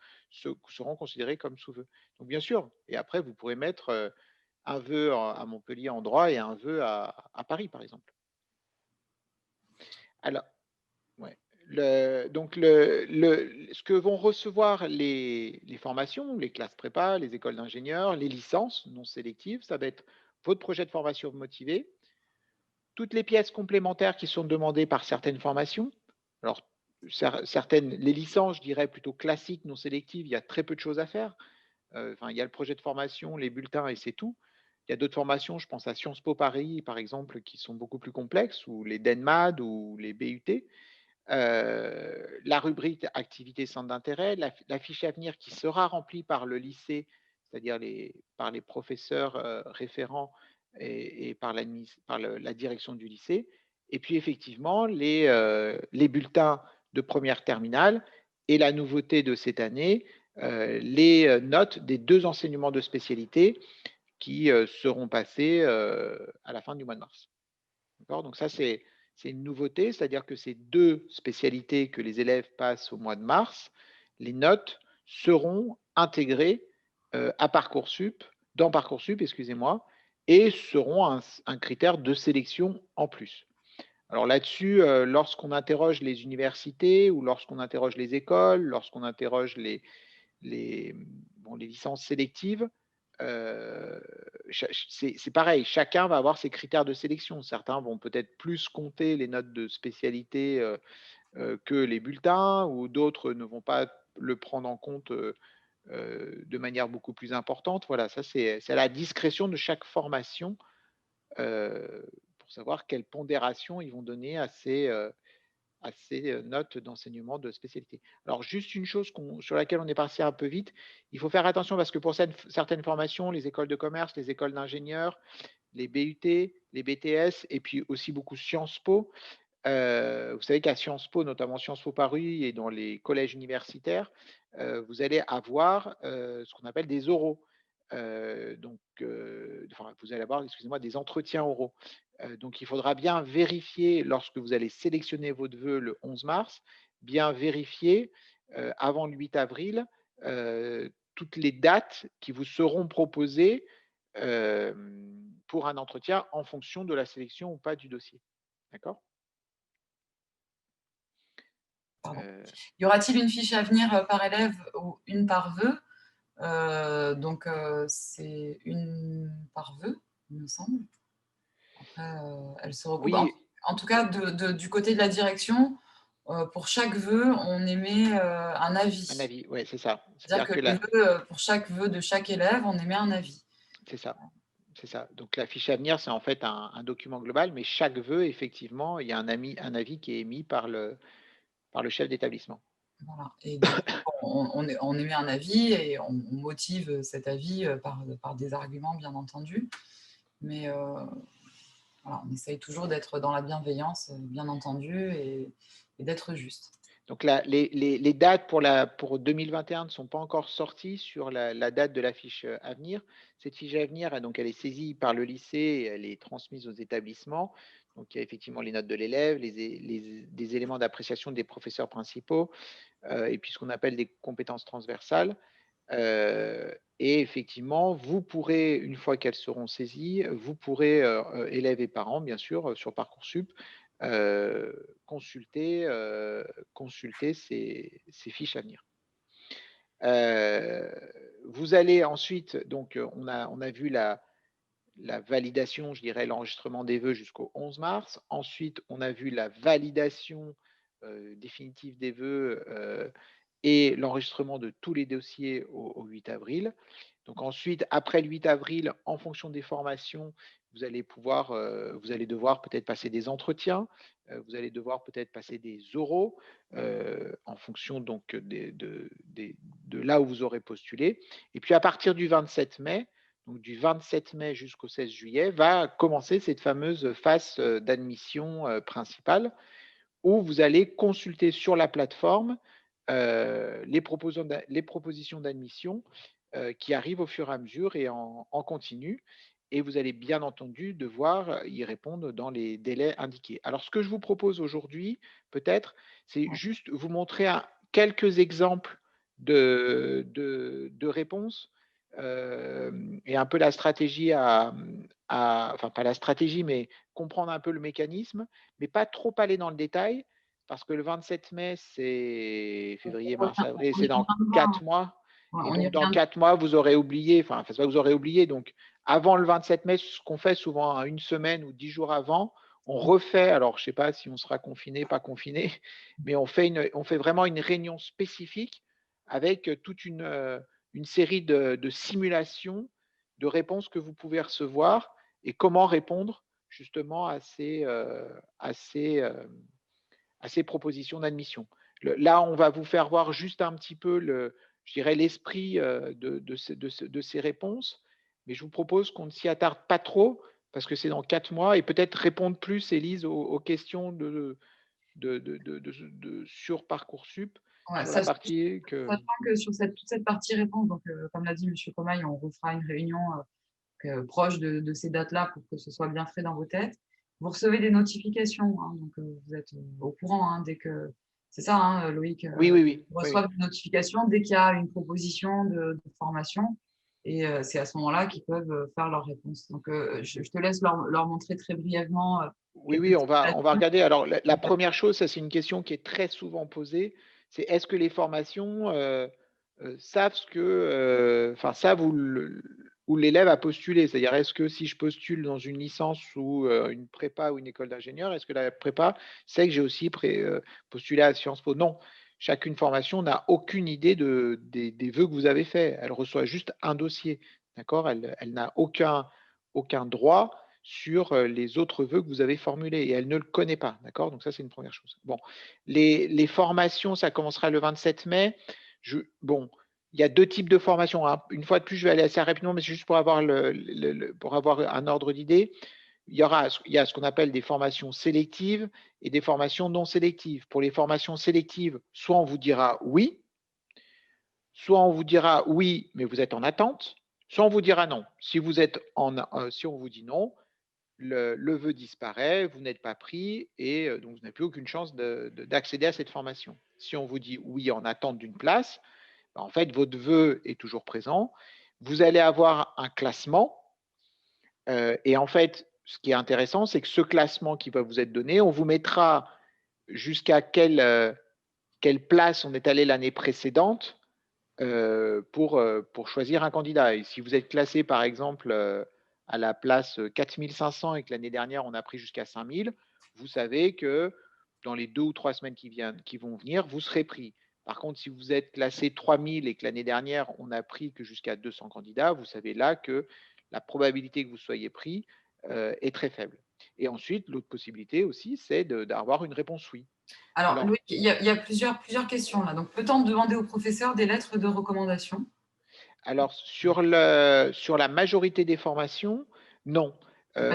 seront considérées comme sous-vœux. Donc bien sûr, et après, vous pourrez mettre un vœu à Montpellier en droit et un vœu à Paris, par exemple. Alors, ouais. Ce que vont recevoir les formations, les classes prépa, les écoles d'ingénieurs, les licences non sélectives, ça va être votre projet de formation motivé, toutes les pièces complémentaires qui sont demandées par certaines formations. Alors, les licences, je dirais plutôt classiques, non sélectives, il y a très peu de choses à faire. Enfin, il y a le projet de formation, les bulletins et c'est tout. Il y a d'autres formations, je pense à Sciences Po Paris, par exemple, qui sont beaucoup plus complexes, ou les DENMAD ou les BUT. La rubrique activité centre d'intérêt, la fiche à venir qui sera remplie par le lycée, c'est-à-dire par les professeurs référents et par la direction du lycée. Et puis effectivement, les bulletins de première terminale et la nouveauté de cette année, les notes des 2 enseignements de spécialité qui seront passés à la fin du mois de mars. Donc ça, c'est une nouveauté, c'est-à-dire que ces 2 spécialités que les élèves passent au mois de mars, les notes seront intégrées dans Parcoursup, excusez-moi, et seront un critère de sélection en plus. Alors là-dessus, lorsqu'on interroge les universités ou lorsqu'on interroge les écoles, lorsqu'on interroge les licences sélectives, c'est pareil, chacun va avoir ses critères de sélection. Certains vont peut-être plus compter les notes de spécialité que les bulletins, ou d'autres ne vont pas le prendre en compte de manière beaucoup plus importante. Voilà, ça c'est à la discrétion de chaque formation pour savoir quelle pondération ils vont donner à ces notes d'enseignement de spécialité. Alors, juste une chose sur laquelle on est passé un peu vite, il faut faire attention parce que pour certaines formations, les écoles de commerce, les écoles d'ingénieurs, les BUT, les BTS et puis aussi beaucoup Sciences Po, vous savez qu'à Sciences Po, notamment Sciences Po Paris et dans les collèges universitaires, vous allez avoir ce qu'on appelle des oraux. Vous allez avoir, excusez-moi, des entretiens oraux. Donc, il faudra bien vérifier, lorsque vous allez sélectionner votre vœu le 11 mars, bien vérifier avant le 8 avril toutes les dates qui vous seront proposées pour un entretien en fonction de la sélection ou pas du dossier. D'accord? y aura-t-il une fiche à venir par élève ou une par vœu donc, c'est une par vœu, il me semble. Après, elle se recoupe. Oui, En tout cas, du côté de la direction, pour chaque vœu, on émet un avis. un avis, ouais, c'est ça. C'est-à-dire que pour chaque vœu de chaque élève, on émet un avis. C'est ça. C'est ça. Donc la fiche à venir, c'est en fait un document global, mais chaque vœu, effectivement, il y a un avis qui est émis par le chef d'établissement. Voilà. Et du coup, on émet un avis et on motive cet avis par des arguments, bien entendu. Mais voilà, on essaye toujours d'être dans la bienveillance, bien entendu, et d'être juste. Donc les dates pour 2021 ne sont pas encore sorties sur la date de la fiche à venir. Cette fiche à venir, donc, elle est saisie par le lycée et elle est transmise aux établissements. Donc il y a effectivement les notes de l'élève, des éléments d'appréciation des professeurs principaux et puis ce qu'on appelle des compétences transversales. Et effectivement, vous pourrez, une fois qu'elles seront saisies, vous pourrez, élèves et parents, bien sûr, sur Parcoursup, consulter ces fiches à venir. Vous allez ensuite, donc, on a vu la validation, je dirais, l'enregistrement des vœux jusqu'au 11 mars. Ensuite, on a vu la validation définitive des vœux et l'enregistrement de tous les dossiers au 8 avril. Donc ensuite, après le 8 avril, en fonction des formations, vous allez devoir peut-être passer des entretiens, vous allez devoir peut-être passer des oraux, en fonction donc de là où vous aurez postulé. Et puis à partir du 27 mai, donc du 27 mai jusqu'au 16 juillet, va commencer cette fameuse phase d'admission principale, où vous allez consulter sur la plateforme les propositions d'admission qui arrivent au fur et à mesure et en continu. Et vous allez bien entendu devoir y répondre dans les délais indiqués. Alors, ce que je vous propose aujourd'hui, peut-être, c'est juste vous montrer quelques exemples de réponses et un peu la stratégie enfin pas la stratégie, mais comprendre un peu le mécanisme, mais pas trop aller dans le détail, parce que le 27 mai, c'est février, mars, avril, On c'est y dans reviendra. 4 mois. Et On y donc, dans reviendra. 4 mois, vous aurez oublié, enfin, c'est pas que vous aurez oublié. Donc, avant le 27 mai, ce qu'on fait souvent une semaine ou 10 jours avant, on refait, alors je ne sais pas si on sera confiné, pas confiné, mais on fait vraiment une réunion spécifique avec toute une série de simulations de réponses que vous pouvez recevoir et comment répondre justement à ces propositions d'admission. Là, on va vous faire voir juste un petit peu je dirais, l'esprit de ces réponses, mais je vous propose qu'on ne s'y attarde pas trop parce que c'est dans 4 mois et peut-être répondre plus, Élise, aux questions sur Parcoursup, Ouais, sur la partie que… sachant que sur toute cette partie réponse, donc, comme l'a dit M. Comaille, on refera une réunion proche de ces dates-là pour que ce soit bien frais dans vos têtes. Vous recevez des notifications, hein, donc vous êtes au courant hein, dès que… C'est ça, hein, Loïc, Oui, oui, oui. vous Oui, reçoivez oui. des notifications dès qu'il y a une proposition de formation. Et c'est à ce moment-là qu'ils peuvent faire leur réponse. Donc, je te laisse leur montrer très brièvement Oui, quelques oui, on va simulations. regarder. Alors, la première chose, ça c'est une question qui est très souvent posée, c'est est-ce que les formations savent savent où l'élève a postulé? C'est-à-dire, est-ce que si je postule dans une licence ou une prépa ou une école d'ingénieur, est-ce que la prépa sait que j'ai aussi postulé à Sciences Po? Non. Chacune formation n'a aucune idée des vœux que vous avez faits. Elle reçoit juste un dossier. D'accord? Elle n'a aucun droit sur les autres vœux que vous avez formulés et elle ne le connaît pas. D'accord? Donc ça, c'est une première chose. Bon, les formations, ça commencera le 27 mai. Bon, il y a 2 types de formations, hein. Une fois de plus, je vais aller assez rapidement, mais c'est juste pour avoir pour avoir un ordre d'idée. Il y a ce qu'on appelle des formations sélectives et des formations non sélectives. Pour les formations sélectives, soit on vous dira oui, soit on vous dira oui, mais vous êtes en attente, soit on vous dira non. Si on vous dit non, le vœu disparaît, vous n'êtes pas pris et donc vous n'avez plus aucune chance d'accéder à cette formation. Si on vous dit oui en attente d'une place, en fait, votre vœu est toujours présent. Vous allez avoir un classement et en fait, ce qui est intéressant, c'est que ce classement qui va vous être donné, on vous mettra jusqu'à quelle place on est allé l'année précédente pour choisir un candidat. Et si vous êtes classé, par exemple, à la place 4500 et que l'année dernière, on a pris jusqu'à 5000, vous savez que dans les 2 ou 3 semaines qui vont venir, vous serez pris. Par contre, si vous êtes classé 3000 et que l'année dernière, on n'a pris que jusqu'à 200 candidats, vous savez là que la probabilité que vous soyez pris est très faible. Et ensuite, l'autre possibilité aussi, c'est d'avoir une réponse oui. Alors, Alors, Loïc, il y a plusieurs questions là. Donc, peut-on demander au professeur des lettres de recommandation? Alors, sur la majorité des formations, non.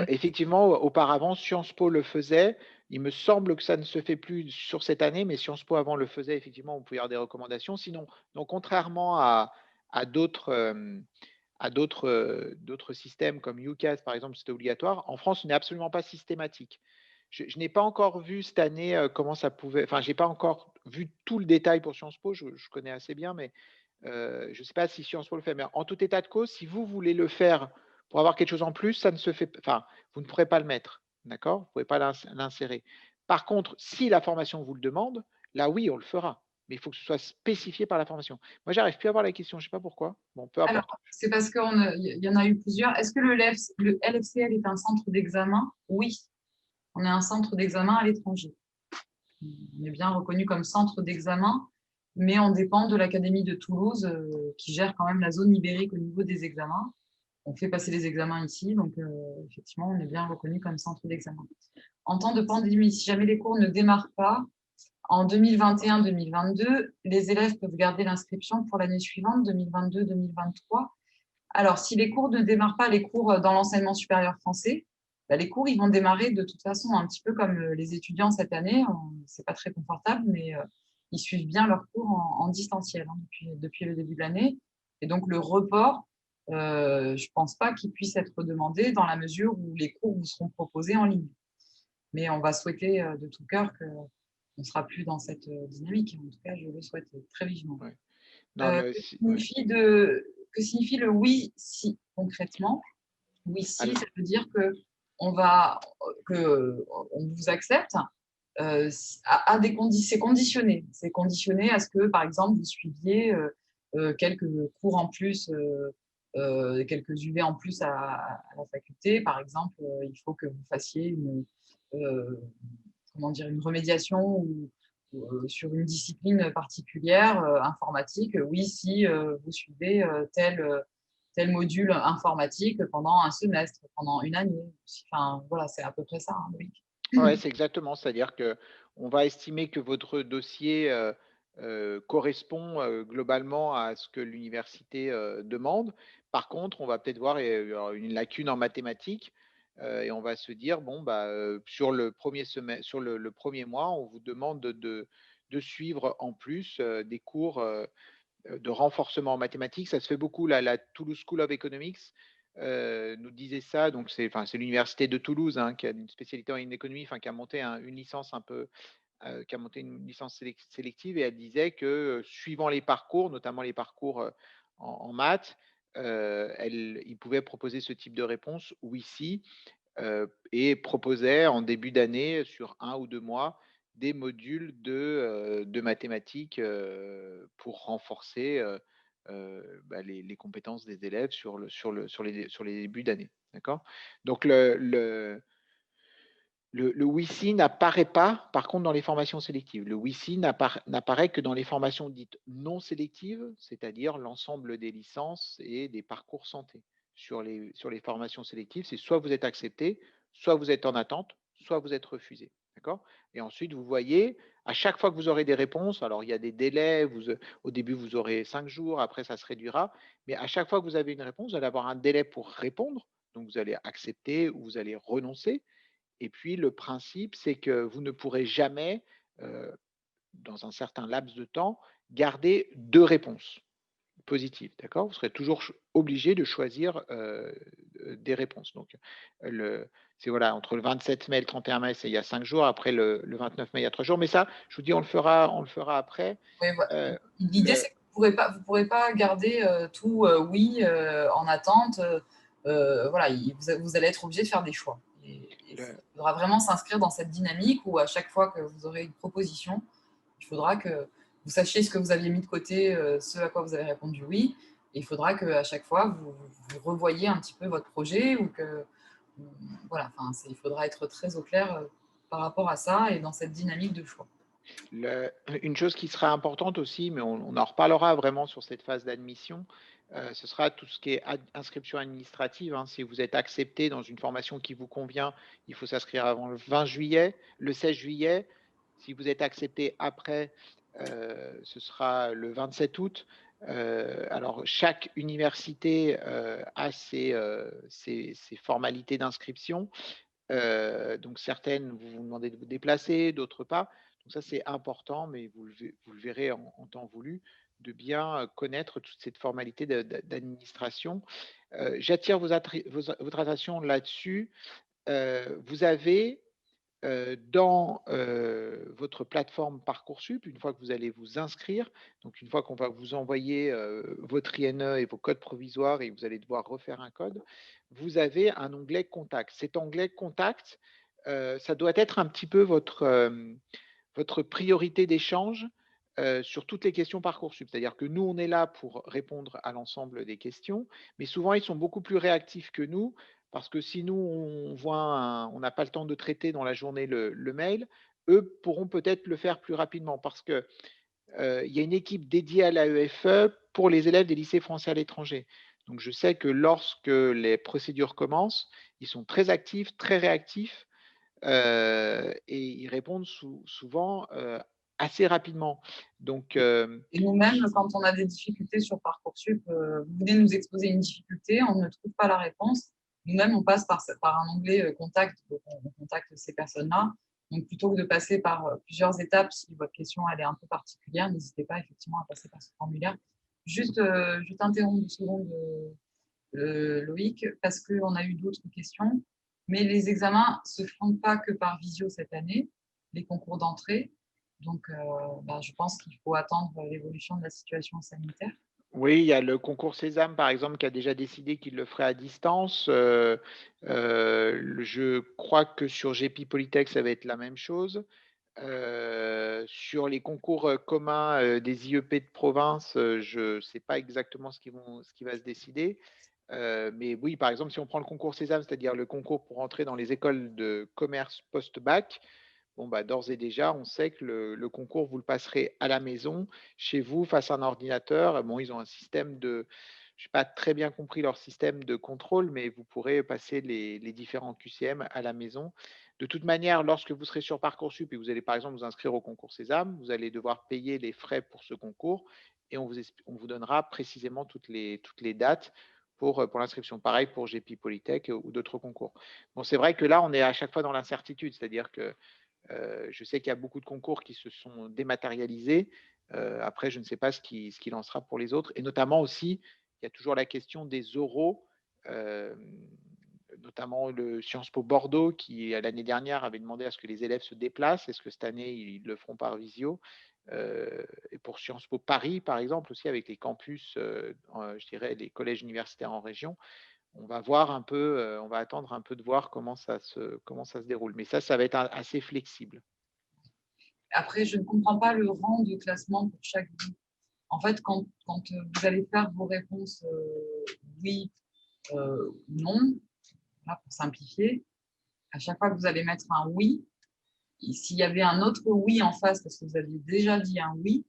Effectivement, auparavant, Sciences Po le faisait. Il me semble que ça ne se fait plus sur cette année, mais Sciences Po avant le faisait. Effectivement, on pouvait avoir des recommandations. Sinon, donc, contrairement à d'autres systèmes comme UCAS, par exemple, c'était obligatoire, en France, ce n'est absolument pas systématique. Je n'ai pas encore vu cette année comment ça pouvait. Enfin, je n'ai pas encore vu tout le détail pour Sciences Po. Je connais assez bien, mais Je ne sais pas si Sciences Po le fait, mais en tout état de cause, si vous voulez le faire pour avoir quelque chose en plus, ça ne se fait, enfin, vous ne pourrez pas le mettre, d'accord? Vous ne pouvez pas l'insérer. Par contre, si la formation vous le demande, là oui, on le fera, mais il faut que ce soit spécifié par la formation. Moi, j'arrive plus à voir la question, je ne sais pas pourquoi. Bon, peu Alors, importe. c'est parce qu'il y en a eu plusieurs. Est-ce que le LFCL est un centre d'examen? Oui, on est un centre d'examen à l'étranger. On est bien reconnu comme centre d'examen, mais on dépend de l'Académie de Toulouse qui gère quand même la zone ibérique au niveau des examens. On fait passer les examens ici, donc effectivement, on est bien reconnu comme centre d'examen. En temps de pandémie, si jamais les cours ne démarrent pas, en 2021-2022, les élèves peuvent garder l'inscription pour l'année suivante, 2022-2023. Alors, si les cours ne démarrent pas, les cours dans l'enseignement supérieur français, bah, les cours ils vont démarrer de toute façon un petit peu comme les étudiants cette année. C'est pas très confortable, mais ils suivent bien leurs cours en distanciel depuis le début de l'année. Et donc, le report, je pense pas qu'il puisse être demandé dans la mesure où les cours vous seront proposés en ligne. Mais on va souhaiter de tout cœur qu'on ne sera plus dans cette dynamique. En tout cas, je le souhaite très vivement. Ouais. Non, Que signifie le oui si concrètement? Oui si, Alors, ça veut dire que on vous accepte à des conditions. C'est conditionné. C'est conditionné à ce que, par exemple, vous suiviez quelques cours en plus, quelques UV en plus à la faculté. Par exemple, il faut que vous fassiez euh, comment dire, une remédiation ou sur une discipline particulière, informatique. Oui, si vous suivez tel module informatique pendant un semestre, pendant une année. Enfin, voilà, c'est à peu près ça, hein, Loïc. ouais, c'est exactement, c'est-à-dire que on va estimer que votre dossier correspond globalement à ce que l'université demande. Par contre, on va peut-être voir une lacune en mathématiques et on va se dire bon bah sur le premier semestre, sur le premier mois, on vous demande de suivre en plus des cours de renforcement en mathématiques. Ça se fait beaucoup. La Toulouse School of Economics nous disait ça. Donc, c'est l'université de Toulouse hein, qui a une spécialité en économie, qui a monté une licence un peu, qui a monté une licence sélective et elle disait que suivant les parcours, notamment les parcours en maths, il pouvait proposer ce type de réponse, oui, si, et proposait en début d'année, sur 1 ou 2 mois, des modules de mathématiques pour renforcer les compétences des élèves sur les débuts d'année. D'accord. Donc, le WICI n'apparaît pas, par contre, dans les formations sélectives. Le WICI n'apparaît que dans les formations dites non sélectives, c'est-à-dire l'ensemble des licences et des parcours santé. Sur les formations sélectives, c'est soit vous êtes accepté, soit vous êtes en attente, soit vous êtes refusé. D'accord. Et ensuite, vous voyez, à chaque fois que vous aurez des réponses, alors il y a des délais, au début, vous aurez 5 jours, après, ça se réduira, mais à chaque fois que vous avez une réponse, vous allez avoir un délai pour répondre, donc vous allez accepter ou vous allez renoncer. Et puis, le principe, c'est que vous ne pourrez jamais, heu, dans un certain laps de temps, garder 2 réponses positives, d'accord? Vous serez toujours obligé de choisir, des réponses. Donc, le c'est voilà, entre le 27 mai et le 31 mai, c'est il y a 5 jours. Après le 29 mai, il y a 3 jours. Mais ça, je vous dis, on le fera après. Ouais, voilà. Heu, L'idée, le c'est que vous pourrez pas garder tout oui en attente. Voilà, vous allez être obligé de faire des choix. Et il le faudra vraiment s'inscrire dans cette dynamique où à chaque fois que vous aurez une proposition, il faudra que vous sachiez ce que vous aviez mis de côté, ce à quoi vous avez répondu oui. Et il faudra qu'à chaque fois, vous revoyiez un petit peu votre projet ou que, voilà, enfin, il faudra être très au clair par rapport à ça et dans cette dynamique de choix. Une chose qui sera importante aussi, mais on en reparlera vraiment sur cette phase d'admission, ce sera tout ce qui est inscription administrative, hein. Si vous êtes accepté dans une formation qui vous convient, il faut s'inscrire avant le 20 juillet, le 16 juillet. Si vous êtes accepté après, ce sera le 27 août. Alors chaque université a ses formalités d'inscription. Donc certaines, vous vous demandez de vous déplacer, d'autres pas. Donc ça, c'est important, mais vous le verrez en temps voulu, de bien connaître toute cette formalité d'administration. J'attire votre attention là-dessus. Vous avez dans votre plateforme Parcoursup, une fois que vous allez vous inscrire, donc une fois qu'on va vous envoyer votre INE et vos codes provisoires et vous allez devoir refaire un code, vous avez un onglet Contact. Cet onglet Contact, ça doit être un petit peu votre priorité d'échange sur toutes les questions Parcoursup. C'est-à-dire que nous, on est là pour répondre à l'ensemble des questions, mais souvent, ils sont beaucoup plus réactifs que nous, parce que si nous, on n'a pas le temps de traiter dans la journée le mail, eux pourront peut-être le faire plus rapidement, parce qu'il y a une équipe dédiée à l'AEFE pour les élèves des lycées français à l'étranger. Donc, je sais que lorsque les procédures commencent, ils sont très actifs, très réactifs, et ils répondent souvent assez rapidement. Donc, Et nous-mêmes, quand on a des difficultés sur Parcoursup, vous venez nous exposer une difficulté, on ne trouve pas la réponse. Nous-mêmes, on passe par un onglet contact, donc on contacte ces personnes-là. Donc, plutôt que de passer par plusieurs étapes, si votre question elle est un peu particulière, n'hésitez pas effectivement à passer par ce formulaire. Juste, je t'interromps 2 secondes, Loïc, parce qu'on a eu d'autres questions. Mais les examens ne se font pas que par visio cette année, les concours d'entrée. Donc, je pense qu'il faut attendre l'évolution de la situation sanitaire. oui, il y a le concours Sésame, par exemple, qui a déjà décidé qu'il le ferait à distance. Je crois que sur GP Polytech, ça va être la même chose. Sur les concours communs des IEP de province, je ne sais pas exactement ce qui va se décider. Mais oui, par exemple, si on prend le concours Sésame, c'est-à-dire le concours pour entrer dans les écoles de commerce post-bac, bon, d'ores et déjà, on sait que le concours, vous le passerez à la maison, chez vous, face à un ordinateur. Bon, ils ont un système je n'ai pas très bien compris leur système de contrôle, mais vous pourrez passer les différents QCM à la maison. De toute manière, lorsque vous serez sur Parcoursup et vous allez par exemple vous inscrire au concours Sésame, vous allez devoir payer les frais pour ce concours et on vous donnera précisément toutes les dates pour l'inscription. Pareil pour GP Polytech ou d'autres concours. Bon, c'est vrai que là, on est à chaque fois dans l'incertitude, c'est-à-dire que je sais qu'il y a beaucoup de concours qui se sont dématérialisés. Après, je ne sais pas ce qu'il en sera pour les autres. Et notamment aussi, il y a toujours la question des oraux, notamment le Sciences Po Bordeaux qui, l'année dernière, avait demandé à ce que les élèves se déplacent. Est-ce que cette année, ils le feront par visio? Et pour Sciences Po Paris, par exemple, aussi avec les campus, je dirais les collèges universitaires en région, on va voir un peu, on va attendre un peu de voir comment ça se déroule. Mais ça va être assez flexible. Après, je ne comprends pas le rang de classement pour chaque vie. En fait, quand vous allez faire vos réponses oui ou non, là, pour simplifier, à chaque fois que vous allez mettre un oui, s'il y avait un autre oui en face, parce que vous aviez déjà dit un oui,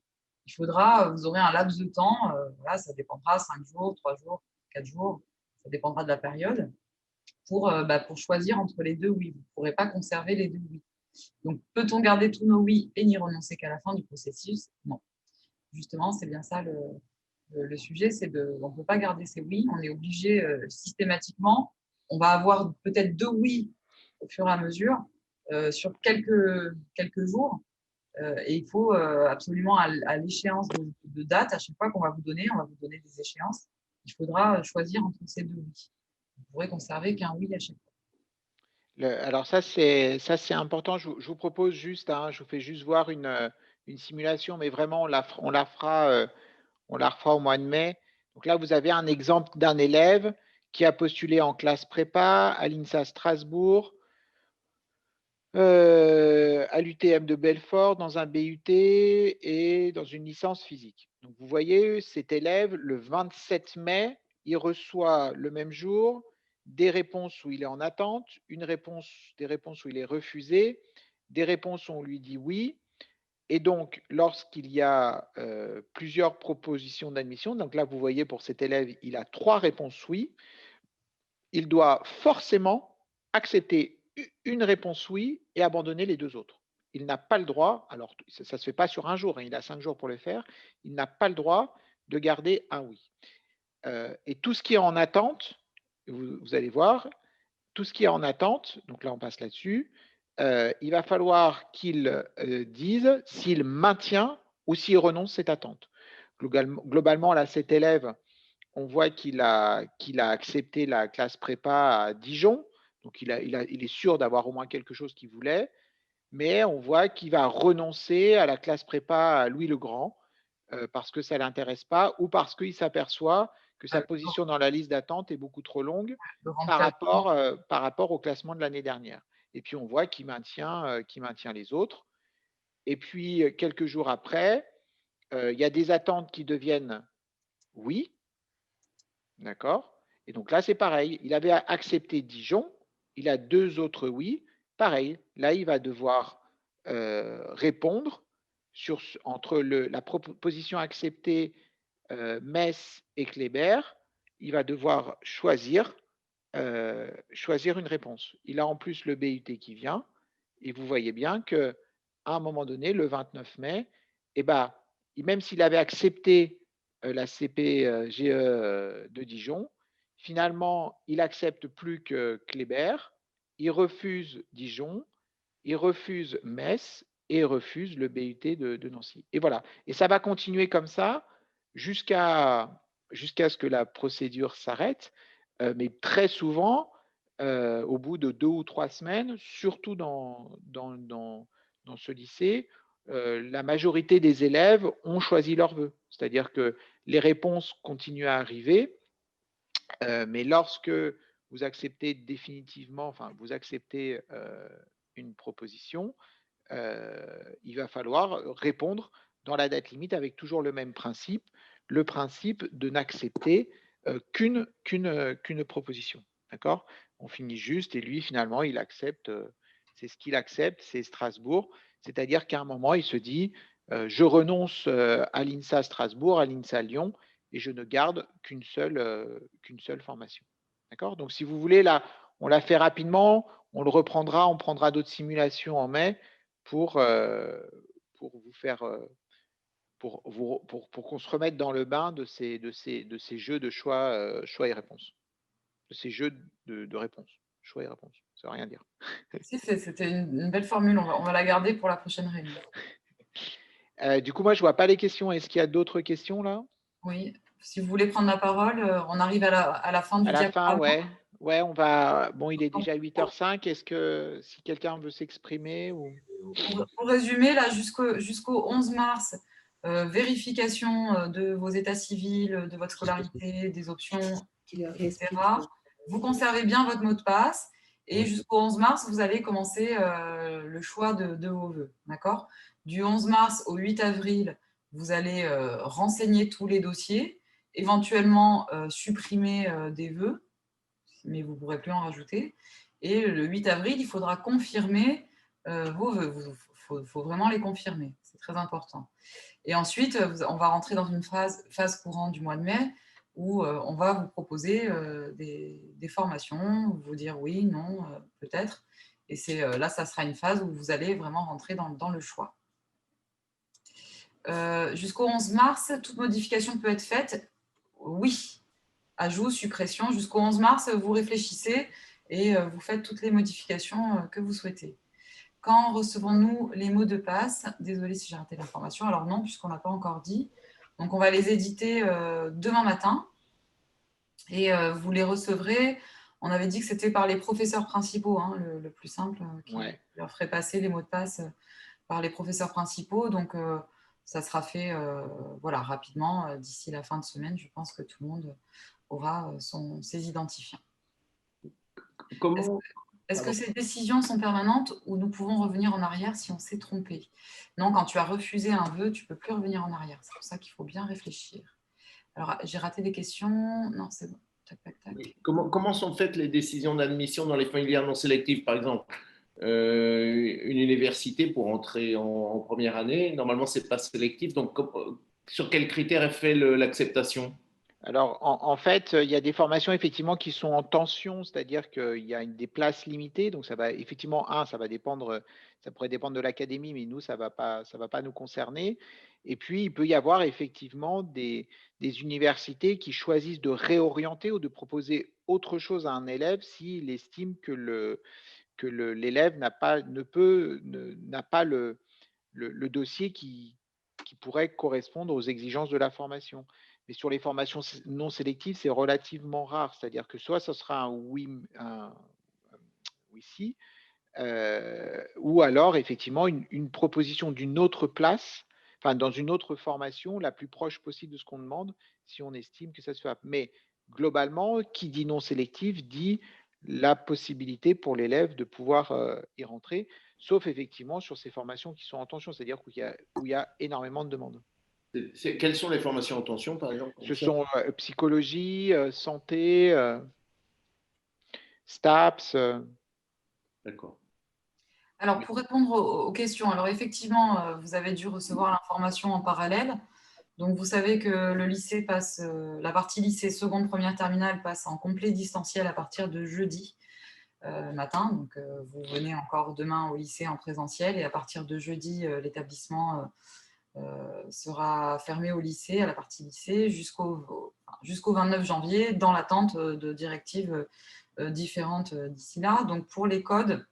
vous aurez un laps de temps, voilà, ça dépendra 5 jours, 3 jours, 4 jours, ça dépendra de la période, pour choisir entre les deux oui. Vous ne pourrez pas conserver les deux oui. Donc, peut-on garder tous nos oui et n'y renoncer qu'à la fin du processus? Non. Justement, c'est bien ça le sujet, on ne peut pas garder ces oui, on est obligé systématiquement, on va avoir peut-être 2 oui au fur et à mesure sur quelques jours, et il faut absolument à l'échéance de date, à chaque fois qu'on va vous donner, on va vous donner des échéances, il faudra choisir entre ces 2 oui. Vous ne pourrez conserver qu'un oui à chaque fois. Alors ça, c'est important. Je vous propose juste, je vous fais juste voir une simulation, mais vraiment, on la fera au mois de mai. Donc là, vous avez un exemple d'un élève qui a postulé en classe prépa à l'INSA Strasbourg, à l'UTM de Belfort, dans un BUT et dans une licence physique. Donc vous voyez, cet élève, le 27 mai, il reçoit le même jour des réponses où il est en attente, des réponses où il est refusé, des réponses où on lui dit oui. Et donc, lorsqu'il y a plusieurs propositions d'admission, donc là, vous voyez, pour cet élève, il a 3 réponses oui, il doit forcément accepter une réponse oui et abandonner les 2 autres. Il n'a pas le droit, alors ça ne se fait pas sur un jour, il a 5 jours pour le faire, il n'a pas le droit de garder un oui. Et tout ce qui est en attente, vous allez voir, tout ce qui est en attente, donc là on passe là-dessus, il va falloir qu'il dise s'il maintient ou s'il renonce cette attente. Globalement, là, cet élève, on voit qu'il a accepté la classe prépa à Dijon, donc il est sûr d'avoir au moins quelque chose qu'il voulait. mais on voit qu'il va renoncer à la classe prépa à Louis le Grand parce que ça ne l'intéresse pas ou parce qu'il s'aperçoit que sa position dans la liste d'attente est beaucoup trop longue de rentrer par rapport au classement de l'année dernière. Et puis on voit qu'il maintient les autres. Et puis quelques jours après, il y a des attentes qui deviennent oui, d'accord? Et donc là, c'est pareil. Il avait accepté Dijon, il a 2 autres oui. Pareil, là, il va devoir répondre entre la proposition acceptée Metz et Kléber. Il va devoir choisir une réponse. Il a en plus le BUT qui vient, et vous voyez bien qu'à un moment donné, le 29 mai, eh ben, même s'il avait accepté la CPGE de Dijon, finalement, il accepte plus que Kléber, il refuse Dijon, il refuse Metz et il refuse le BUT de Nancy. Et voilà. Et ça va continuer comme ça jusqu'à ce que la procédure s'arrête. Mais très souvent, au bout de 2 ou 3 semaines, surtout dans ce lycée, la majorité des élèves ont choisi leur vœu. C'est-à-dire que les réponses continuent à arriver, mais lorsque vous acceptez définitivement, enfin, vous acceptez une proposition, il va falloir répondre dans la date limite avec toujours le même principe, le principe de n'accepter qu'une proposition. D'accord? On finit juste et lui, finalement, il accepte, c'est ce qu'il accepte, c'est Strasbourg. C'est-à-dire qu'à un moment, il se dit je renonce à l'INSA Strasbourg, à l'INSA Lyon, et je ne garde qu'une seule formation. D'accord? Donc, si vous voulez, là, on l'a fait rapidement, on le reprendra, on prendra d'autres simulations en mai pour vous faire pour qu'on se remette dans le bain de ces jeux de choix et réponses, de ces jeux de réponses, choix et réponses. Ça veut rien dire. Si, c'était une belle formule, on va la garder pour la prochaine réunion. Du coup, moi, je vois pas les questions. Est-ce qu'il y a d'autres questions là? Oui, si vous voulez prendre la parole, on arrive à la fin du À la fin, diaporama. ouais. Ouais, on va. Bon, il est déjà 8h05. Est-ce que si quelqu'un veut s'exprimer ou... Pour résumer, là, jusqu'au 11 mars, vérification de vos états civils, de votre scolarité, des options, etc. Vous conservez bien votre mot de passe et jusqu'au 11 mars, vous allez commencer le choix de vos vœux. D'accord? Du 11 mars au 8 avril, vous allez renseigner tous les dossiers, éventuellement supprimer des vœux, mais vous ne pourrez plus en rajouter. Et le 8 avril, il faudra confirmer vos vœux. Il faut vraiment les confirmer. C'est très important. Et ensuite, on va rentrer dans une phase courante du mois de mai où on va vous proposer des formations, vous dire oui, non, peut-être. Et là, ça sera une phase où vous allez vraiment rentrer dans le choix. Jusqu'au 11 mars, toute modification peut être faite. Oui, ajout, suppression. Jusqu'au 11 mars, vous réfléchissez et vous faites toutes les modifications que vous souhaitez. Quand recevons-nous les mots de passe? Désolée si j'ai raté l'information. Alors non, puisqu'on ne l'a pas encore dit. Donc, on va les éditer demain matin et vous les recevrez. On avait dit que c'était par les professeurs principaux, hein, le plus simple, qui leur ferait passer les mots de passe par les professeurs principaux. Donc, ça sera fait voilà, rapidement d'ici la fin de semaine. Je pense que tout le monde aura ses identifiants. Comment Est-ce que ces décisions sont permanentes ou nous pouvons revenir en arrière si on s'est trompé? Non, quand tu as refusé un vœu, tu ne peux plus revenir en arrière. C'est pour ça qu'il faut bien réfléchir. Alors, j'ai raté des questions. Non, c'est bon. Tac, tac, tac. Comment sont faites les décisions d'admission dans les filières non sélectives, par exemple? Une université pour entrer en première année, normalement, c'est pas sélectif. Donc, sur quels critères est fait l'acceptation? Alors, en fait, il y a des formations effectivement qui sont en tension, c'est-à-dire qu'il y a des places limitées. Donc, ça va effectivement, ça va dépendre, ça pourrait dépendre de l'académie, mais nous, ça va pas nous concerner. Et puis, il peut y avoir effectivement des universités qui choisissent de réorienter ou de proposer autre chose à un élève s'il estime que l'élève n'a pas le dossier qui pourrait correspondre aux exigences de la formation. Mais sur les formations non sélectives, c'est relativement rare. C'est-à-dire que soit ce sera un oui, si, ou alors effectivement une proposition d'une autre place, enfin dans une autre formation la plus proche possible de ce qu'on demande, si on estime que ça se fait. Mais globalement, qui dit non sélectif dit la possibilité pour l'élève de pouvoir y rentrer, sauf effectivement sur ces formations qui sont en tension, c'est-à-dire où il y a énormément de demandes. Quelles sont les formations en tension, par exemple? Ce sont psychologie, santé, STAPS. D'accord. Alors, pour répondre aux questions, alors effectivement, vous avez dû recevoir l'information en parallèle. Donc, vous savez que le lycée passe, la partie lycée seconde, première, terminale passe en complet distanciel à partir de jeudi matin. Donc, vous venez encore demain au lycée en présentiel et à partir de jeudi, l'établissement sera fermé au lycée, à la partie lycée, jusqu'au 29 janvier, dans l'attente de directives différentes d'ici là. Donc, pour les codes,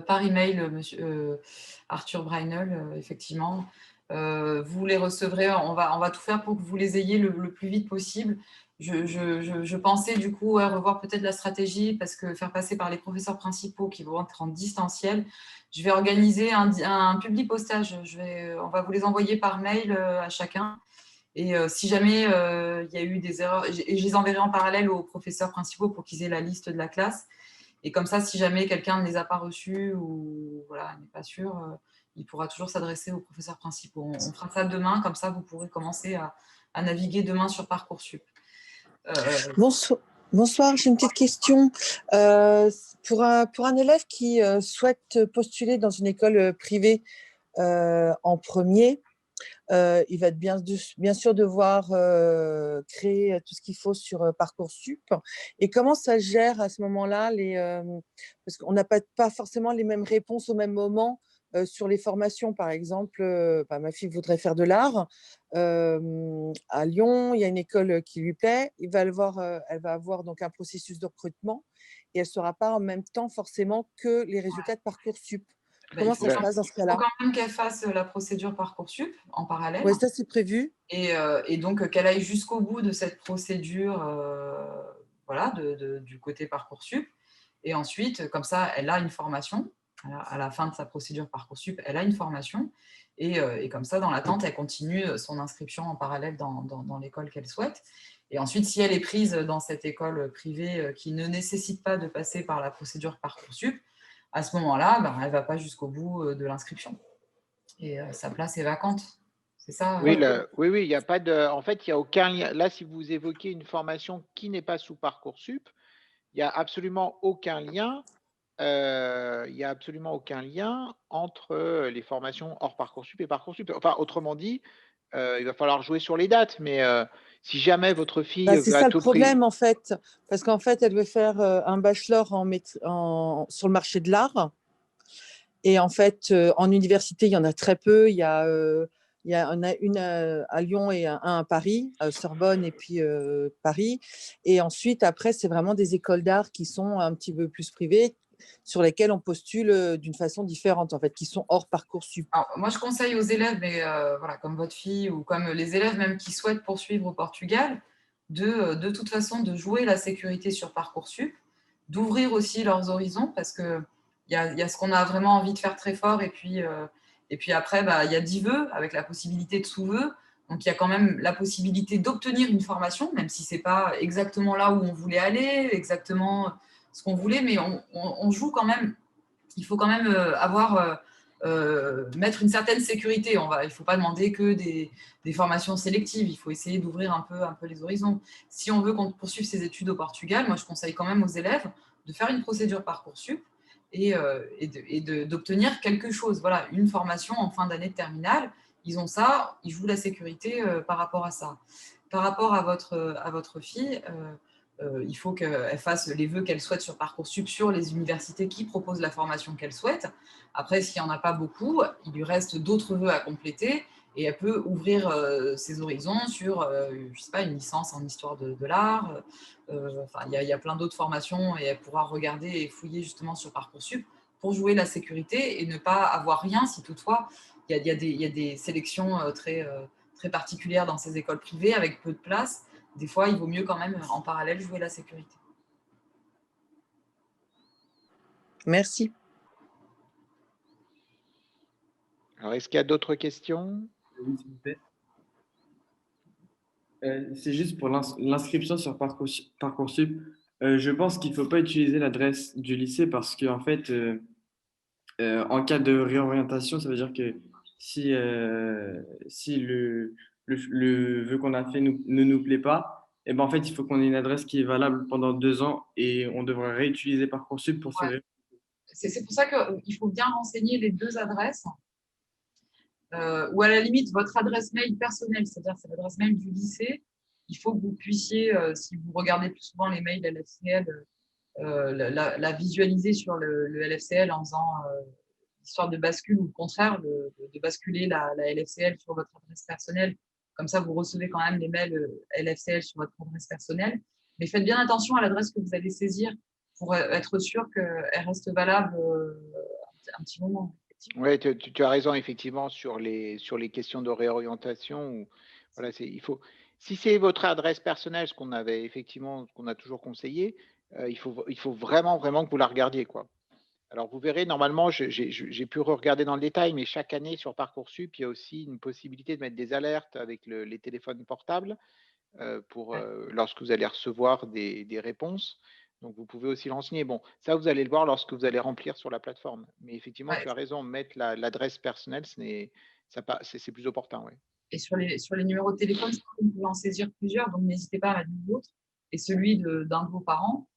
par email, monsieur Arthur Breinel, effectivement. Vous les recevrez, on va tout faire pour que vous les ayez le plus vite possible. Je pensais du coup revoir peut-être la stratégie, parce que faire passer par les professeurs principaux qui vont être en distanciel, je vais organiser un public postage. On va vous les envoyer par mail à chacun. Et si jamais il y a eu des erreurs, je les enverrai en parallèle aux professeurs principaux pour qu'ils aient la liste de la classe. Et comme ça, si jamais quelqu'un ne les a pas reçus ou voilà, n'est pas sûr, il pourra toujours s'adresser aux professeurs principaux. On fera ça demain, comme ça, vous pourrez commencer à naviguer demain sur Parcoursup. Bonsoir, j'ai une petite question. Pour un élève qui souhaite postuler dans une école privée en premier, il va être bien sûr devoir créer tout ce qu'il faut sur Parcoursup. Et comment ça se gère à ce moment-là parce qu'on n'a pas forcément les mêmes réponses au même moment sur les formations. Par exemple, ma fille voudrait faire de l'art. À Lyon, il y a une école qui lui plaît. Elle va avoir donc un processus de recrutement et elle ne saura pas en même temps forcément que les résultats de Parcoursup. Comment ça se passe dans ce cas-là? Il faut quand même qu'elle fasse la procédure Parcoursup en parallèle. Oui, ça c'est prévu. Et donc qu'elle aille jusqu'au bout de cette procédure voilà, du côté Parcoursup. Et ensuite, comme ça, elle a une formation. À la fin de sa procédure Parcoursup, elle a une formation. Et comme ça, dans l'attente, elle continue son inscription en parallèle dans l'école qu'elle souhaite. Et ensuite, si elle est prise dans cette école privée qui ne nécessite pas de passer par la procédure Parcoursup, à ce moment-là, elle ne va pas jusqu'au bout de l'inscription. Et sa place est vacante. C'est ça? Oui, oui, il n'y a pas de. En fait, il n'y a aucun lien. Là, si vous évoquez une formation qui n'est pas sous Parcoursup, il n'y a absolument aucun lien. Il n'y a absolument aucun lien entre les formations hors Parcoursup et Parcoursup. Enfin, autrement dit, il va falloir jouer sur les dates, mais si jamais votre fille c'est ça le problème en fait, parce qu'en fait, elle veut faire un bachelor sur le marché de l'art. Et en fait, en université, il y en a très peu. Il y en a une à Lyon et un à Paris, à Sorbonne et puis Paris. Et ensuite, après, c'est vraiment des écoles d'art qui sont un petit peu plus privées, sur lesquelles on postule d'une façon différente, en fait, qui sont hors Parcoursup. Alors, moi, je conseille aux élèves, mais voilà, comme votre fille ou comme les élèves même qui souhaitent poursuivre au Portugal, de toute façon, de jouer la sécurité sur Parcoursup, d'ouvrir aussi leurs horizons, parce qu'il y a ce qu'on a vraiment envie de faire très fort, et puis après, il y a 10 vœux, avec la possibilité de sous-vœux. Donc, il y a quand même la possibilité d'obtenir une formation, même si ce n'est pas exactement là où on voulait aller, exactement ce qu'on voulait, mais on joue quand même. Il faut quand même mettre une certaine sécurité. Il ne faut pas demander que des formations sélectives. Il faut essayer d'ouvrir un peu les horizons. Si on veut qu'on poursuive ses études au Portugal, moi, je conseille quand même aux élèves de faire une procédure Parcoursup et d'obtenir quelque chose. Voilà, une formation en fin d'année de terminale. Ils ont ça, ils jouent la sécurité par rapport à ça. Par rapport à votre fille, il faut qu'elle fasse les vœux qu'elle souhaite sur Parcoursup sur les universités qui proposent la formation qu'elle souhaite. Après, s'il n'y en a pas beaucoup, il lui reste d'autres vœux à compléter et elle peut ouvrir ses horizons sur, je sais pas, une licence en histoire de l'art. Il y a plein d'autres formations et elle pourra regarder et fouiller justement sur Parcoursup pour jouer la sécurité et ne pas avoir rien si toutefois il y a des sélections très particulières dans ces écoles privées avec peu de place. Des fois, il vaut mieux quand même en parallèle jouer la sécurité. Merci. Alors, est-ce qu'il y a d'autres questions? Oui, s'il vous plaît. C'est juste pour l'inscription sur Parcoursup. Je pense qu'il ne faut pas utiliser l'adresse du lycée parce qu'en fait, en cas de réorientation, ça veut dire que si le vœu qu'on a fait ne nous plaît pas, et ben en fait, il faut qu'on ait une adresse qui est valable pendant 2 ans et on devrait réutiliser Parcoursup pour se Ouais. C'est pour ça qu'il faut bien renseigner les deux adresses. Ou à la limite, votre adresse mail personnelle, c'est-à-dire c'est l'adresse mail du lycée, il faut que vous puissiez, si vous regardez plus souvent les mails LFCL, la visualiser sur le LFCL en faisant histoire de bascule ou le contraire, de basculer la LFCL sur votre adresse personnelle. Comme ça, vous recevez quand même les mails LFCL sur votre adresse personnelle. Mais faites bien attention à l'adresse que vous allez saisir pour être sûr qu'elle reste valable un petit moment. Oui, tu as raison, effectivement, sur les questions de réorientation. Voilà, si c'est votre adresse personnelle, ce qu'on a toujours conseillé, il faut vraiment, vraiment que vous la regardiez, quoi. Alors, vous verrez, normalement, j'ai pu regarder dans le détail, mais chaque année sur Parcoursup, il y a aussi une possibilité de mettre des alertes avec les téléphones portables lorsque vous allez recevoir des réponses. Donc, vous pouvez aussi le renseigner. Bon, ça, vous allez le voir lorsque vous allez remplir sur la plateforme. Mais effectivement, Ouais. tu as raison, mettre l'adresse personnelle, c'est plus opportun. Ouais. Et sur les numéros de téléphone, vous pouvez en saisir plusieurs, donc n'hésitez pas à mettre le vôtre et celui d'un de vos parents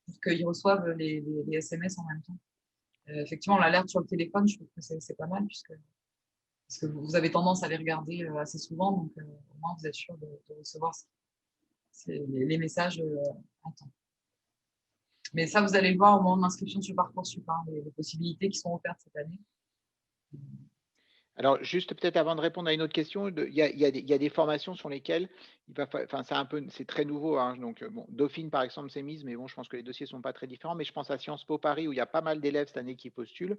pour qu'ils reçoivent les SMS en même temps. Effectivement, l'alerte sur le téléphone, je trouve que c'est pas mal parce que vous avez tendance à les regarder assez souvent, donc au moins vous êtes sûr de recevoir les messages en temps. Mais ça, vous allez le voir au moment de l'inscription sur Parcoursup, les possibilités qui sont offertes cette année. Alors, juste peut-être avant de répondre à une autre question, il y a des formations sur lesquelles c'est très nouveau, hein, donc bon, Dauphine par exemple s'est mise, mais bon, je pense que les dossiers sont pas très différents, mais je pense à Sciences Po Paris où il y a pas mal d'élèves cette année qui postulent.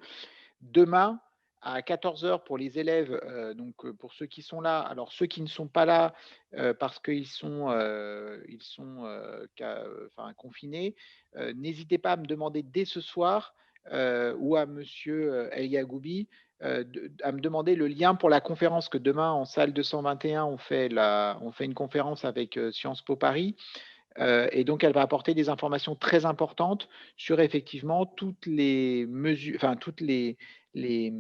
Demain, à 14h pour les élèves, pour ceux qui sont là, alors ceux qui ne sont pas là parce qu'ils sont, confinés, n'hésitez pas à me demander dès ce soir ou à monsieur El Yagoubi à me demander le lien pour la conférence que demain en salle 221 on fait une conférence avec Sciences Po Paris. Et donc, elle va apporter des informations très importantes sur effectivement toutes les mesures, enfin les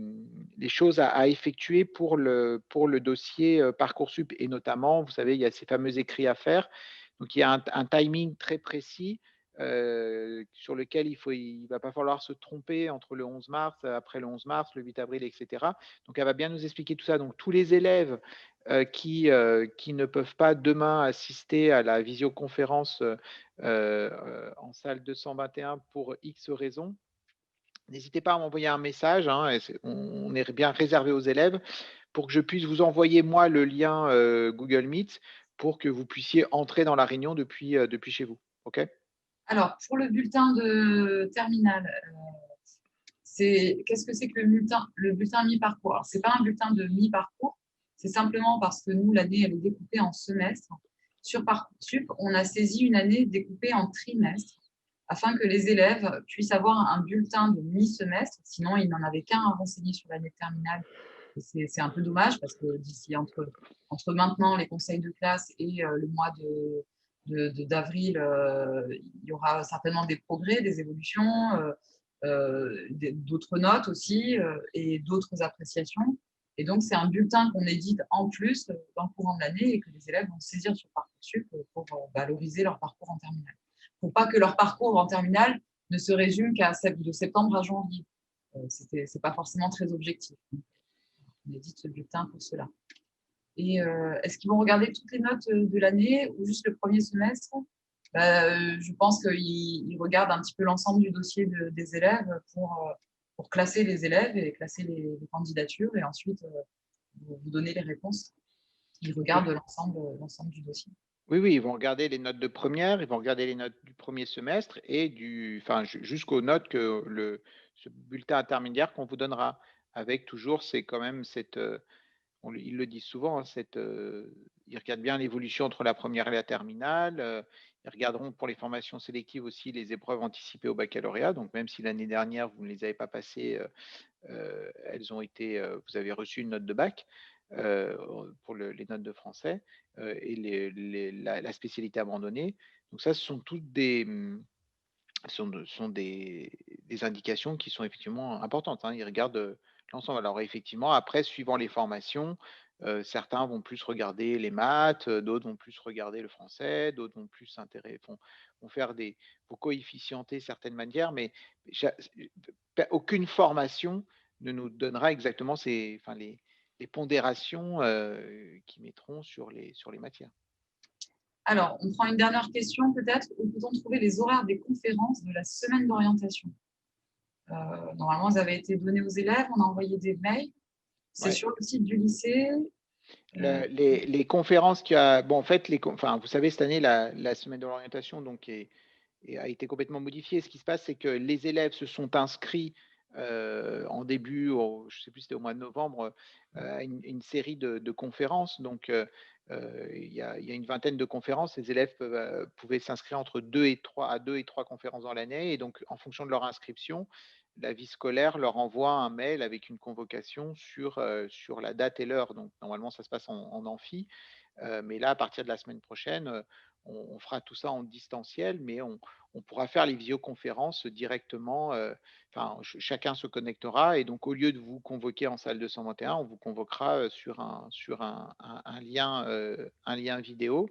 choses à effectuer pour le dossier Parcoursup. Et notamment, vous savez, il y a ces fameux écrits à faire. Donc, il y a un timing très précis sur lequel il ne va pas falloir se tromper entre le 11 mars, après le 11 mars, le 8 avril, etc. Donc, elle va bien nous expliquer tout ça. Donc, tous les élèves qui ne peuvent pas demain assister à la visioconférence en salle 221 pour X raisons, n'hésitez pas à m'envoyer un message, hein, on est bien réservé aux élèves, pour que je puisse vous envoyer moi le lien Google Meet pour que vous puissiez entrer dans la réunion depuis chez vous. OK ? Alors, pour le bulletin de terminale, qu'est-ce que c'est que le bulletin mi-parcours? Ce n'est pas un bulletin de mi-parcours, c'est simplement parce que nous, l'année, elle est découpée en semestres. Sur Parcoursup, on a saisi une année découpée en trimestres afin que les élèves puissent avoir un bulletin de mi-semestre. Sinon, ils n'en avaient qu'un à renseigner sur l'année de terminale. C'est un peu dommage parce que d'ici entre maintenant, les conseils de classe et le mois d'avril, il y aura certainement des progrès, des évolutions, d'autres notes aussi et d'autres appréciations. Et donc, c'est un bulletin qu'on édite en plus dans le courant de l'année et que les élèves vont saisir sur Parcoursup pour valoriser leur parcours en terminale. Pour pas que leur parcours en terminale ne se résume de septembre à janvier. Ce n'est pas forcément très objectif. On édite ce bulletin pour cela. Et est-ce qu'ils vont regarder toutes les notes de l'année ou juste le premier semestre? Je pense qu'ils regardent un petit peu l'ensemble du dossier des élèves pour classer les élèves et classer les candidatures et ensuite vous donner les réponses. Ils regardent l'ensemble du dossier. Oui, ils vont regarder les notes de première, ils vont regarder les notes du premier semestre et jusqu'aux notes que ce bulletin intermédiaire qu'on vous donnera, avec toujours, c'est quand même ils le disent souvent, ils regardent bien l'évolution entre la première et la terminale. Ils regarderont pour les formations sélectives aussi les épreuves anticipées au baccalauréat. Donc, même si l'année dernière, vous ne les avez pas passées, vous avez reçu une note de bac pour les notes de français et la spécialité abandonnée. Donc ça, ce sont toutes des indications qui sont effectivement importantes. Ils regardent l'ensemble. Alors effectivement, après, suivant les formations, certains vont plus regarder les maths, d'autres vont plus regarder le français, d'autres vont plus vont faire vont coefficienter certaines manières, mais aucune formation ne nous donnera exactement les pondérations qui mettront sur les matières. Alors, on prend une dernière question peut-être. Où peut-on trouver les horaires des conférences de la semaine d'orientation? Normalement, elles avaient été données aux élèves, on a envoyé des mails. C'est sur le site du lycée. Les conférences en fait, vous savez, cette année, la semaine de l'orientation a été complètement modifiée. Ce qui se passe, c'est que les élèves se sont inscrits en début, je ne sais plus, c'était au mois de novembre, à une série de conférences. Donc, il y a une vingtaine de conférences. Les élèves pouvaient s'inscrire entre 2 et 3 conférences dans l'année. Et donc, en fonction de leur inscription, la vie scolaire leur envoie un mail avec une convocation sur la date et l'heure. Donc, normalement, ça se passe en amphi. Mais là, à partir de la semaine prochaine, on fera tout ça en distanciel, mais on pourra faire les visioconférences directement. Chacun se connectera et donc au lieu de vous convoquer en salle 221, on vous convoquera sur un lien vidéo.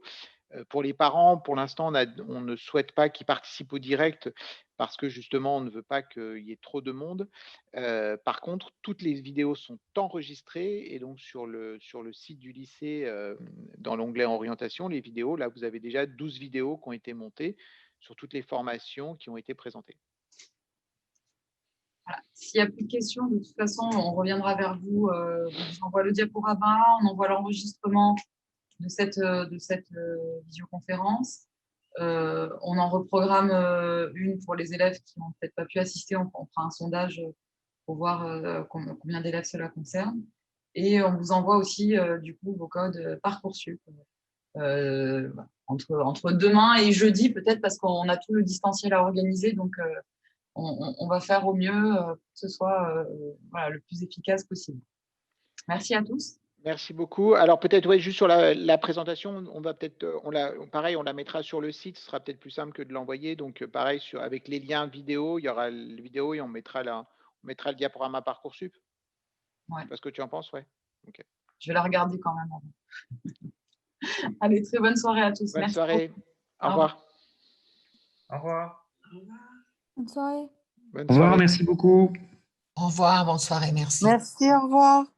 Pour les parents, pour l'instant, on ne souhaite pas qu'ils participent au direct parce que justement, on ne veut pas qu'il y ait trop de monde. Par contre, toutes les vidéos sont enregistrées et donc sur le site du lycée, dans l'onglet orientation, les vidéos, là, vous avez déjà 12 vidéos qui ont été montées sur toutes les formations qui ont été présentées. Voilà. S'il n'y a plus de questions, de toute façon, on reviendra vers vous. On vous envoie le diaporama, on envoie l'enregistrement de cette visioconférence. On en reprogramme une pour les élèves qui n'ont peut-être pas pu assister. On fera un sondage pour voir combien d'élèves cela concerne. Et on vous envoie aussi du coup vos codes Parcoursup entre demain et jeudi peut-être parce qu'on a tout le distanciel à organiser. Donc, on va faire au mieux pour que ce soit le plus efficace possible. Merci à tous. Merci beaucoup. Alors peut-être juste sur la présentation, on va peut-être, on la mettra sur le site. Ce sera peut-être plus simple que de l'envoyer. Donc pareil avec les liens vidéo, il y aura le vidéo et on mettra le diaporama Parcoursup. Ouais. C'est pas ce que tu en penses, ouais. Okay. Je vais la regarder quand même avant. Allez, très bonne soirée à tous. Bonne Merci soirée. beaucoup. Au revoir. Au revoir. Bonne soirée. Bonne Au revoir, soirée. merci beaucoup. Au revoir, bonne soirée, merci. Merci, au revoir.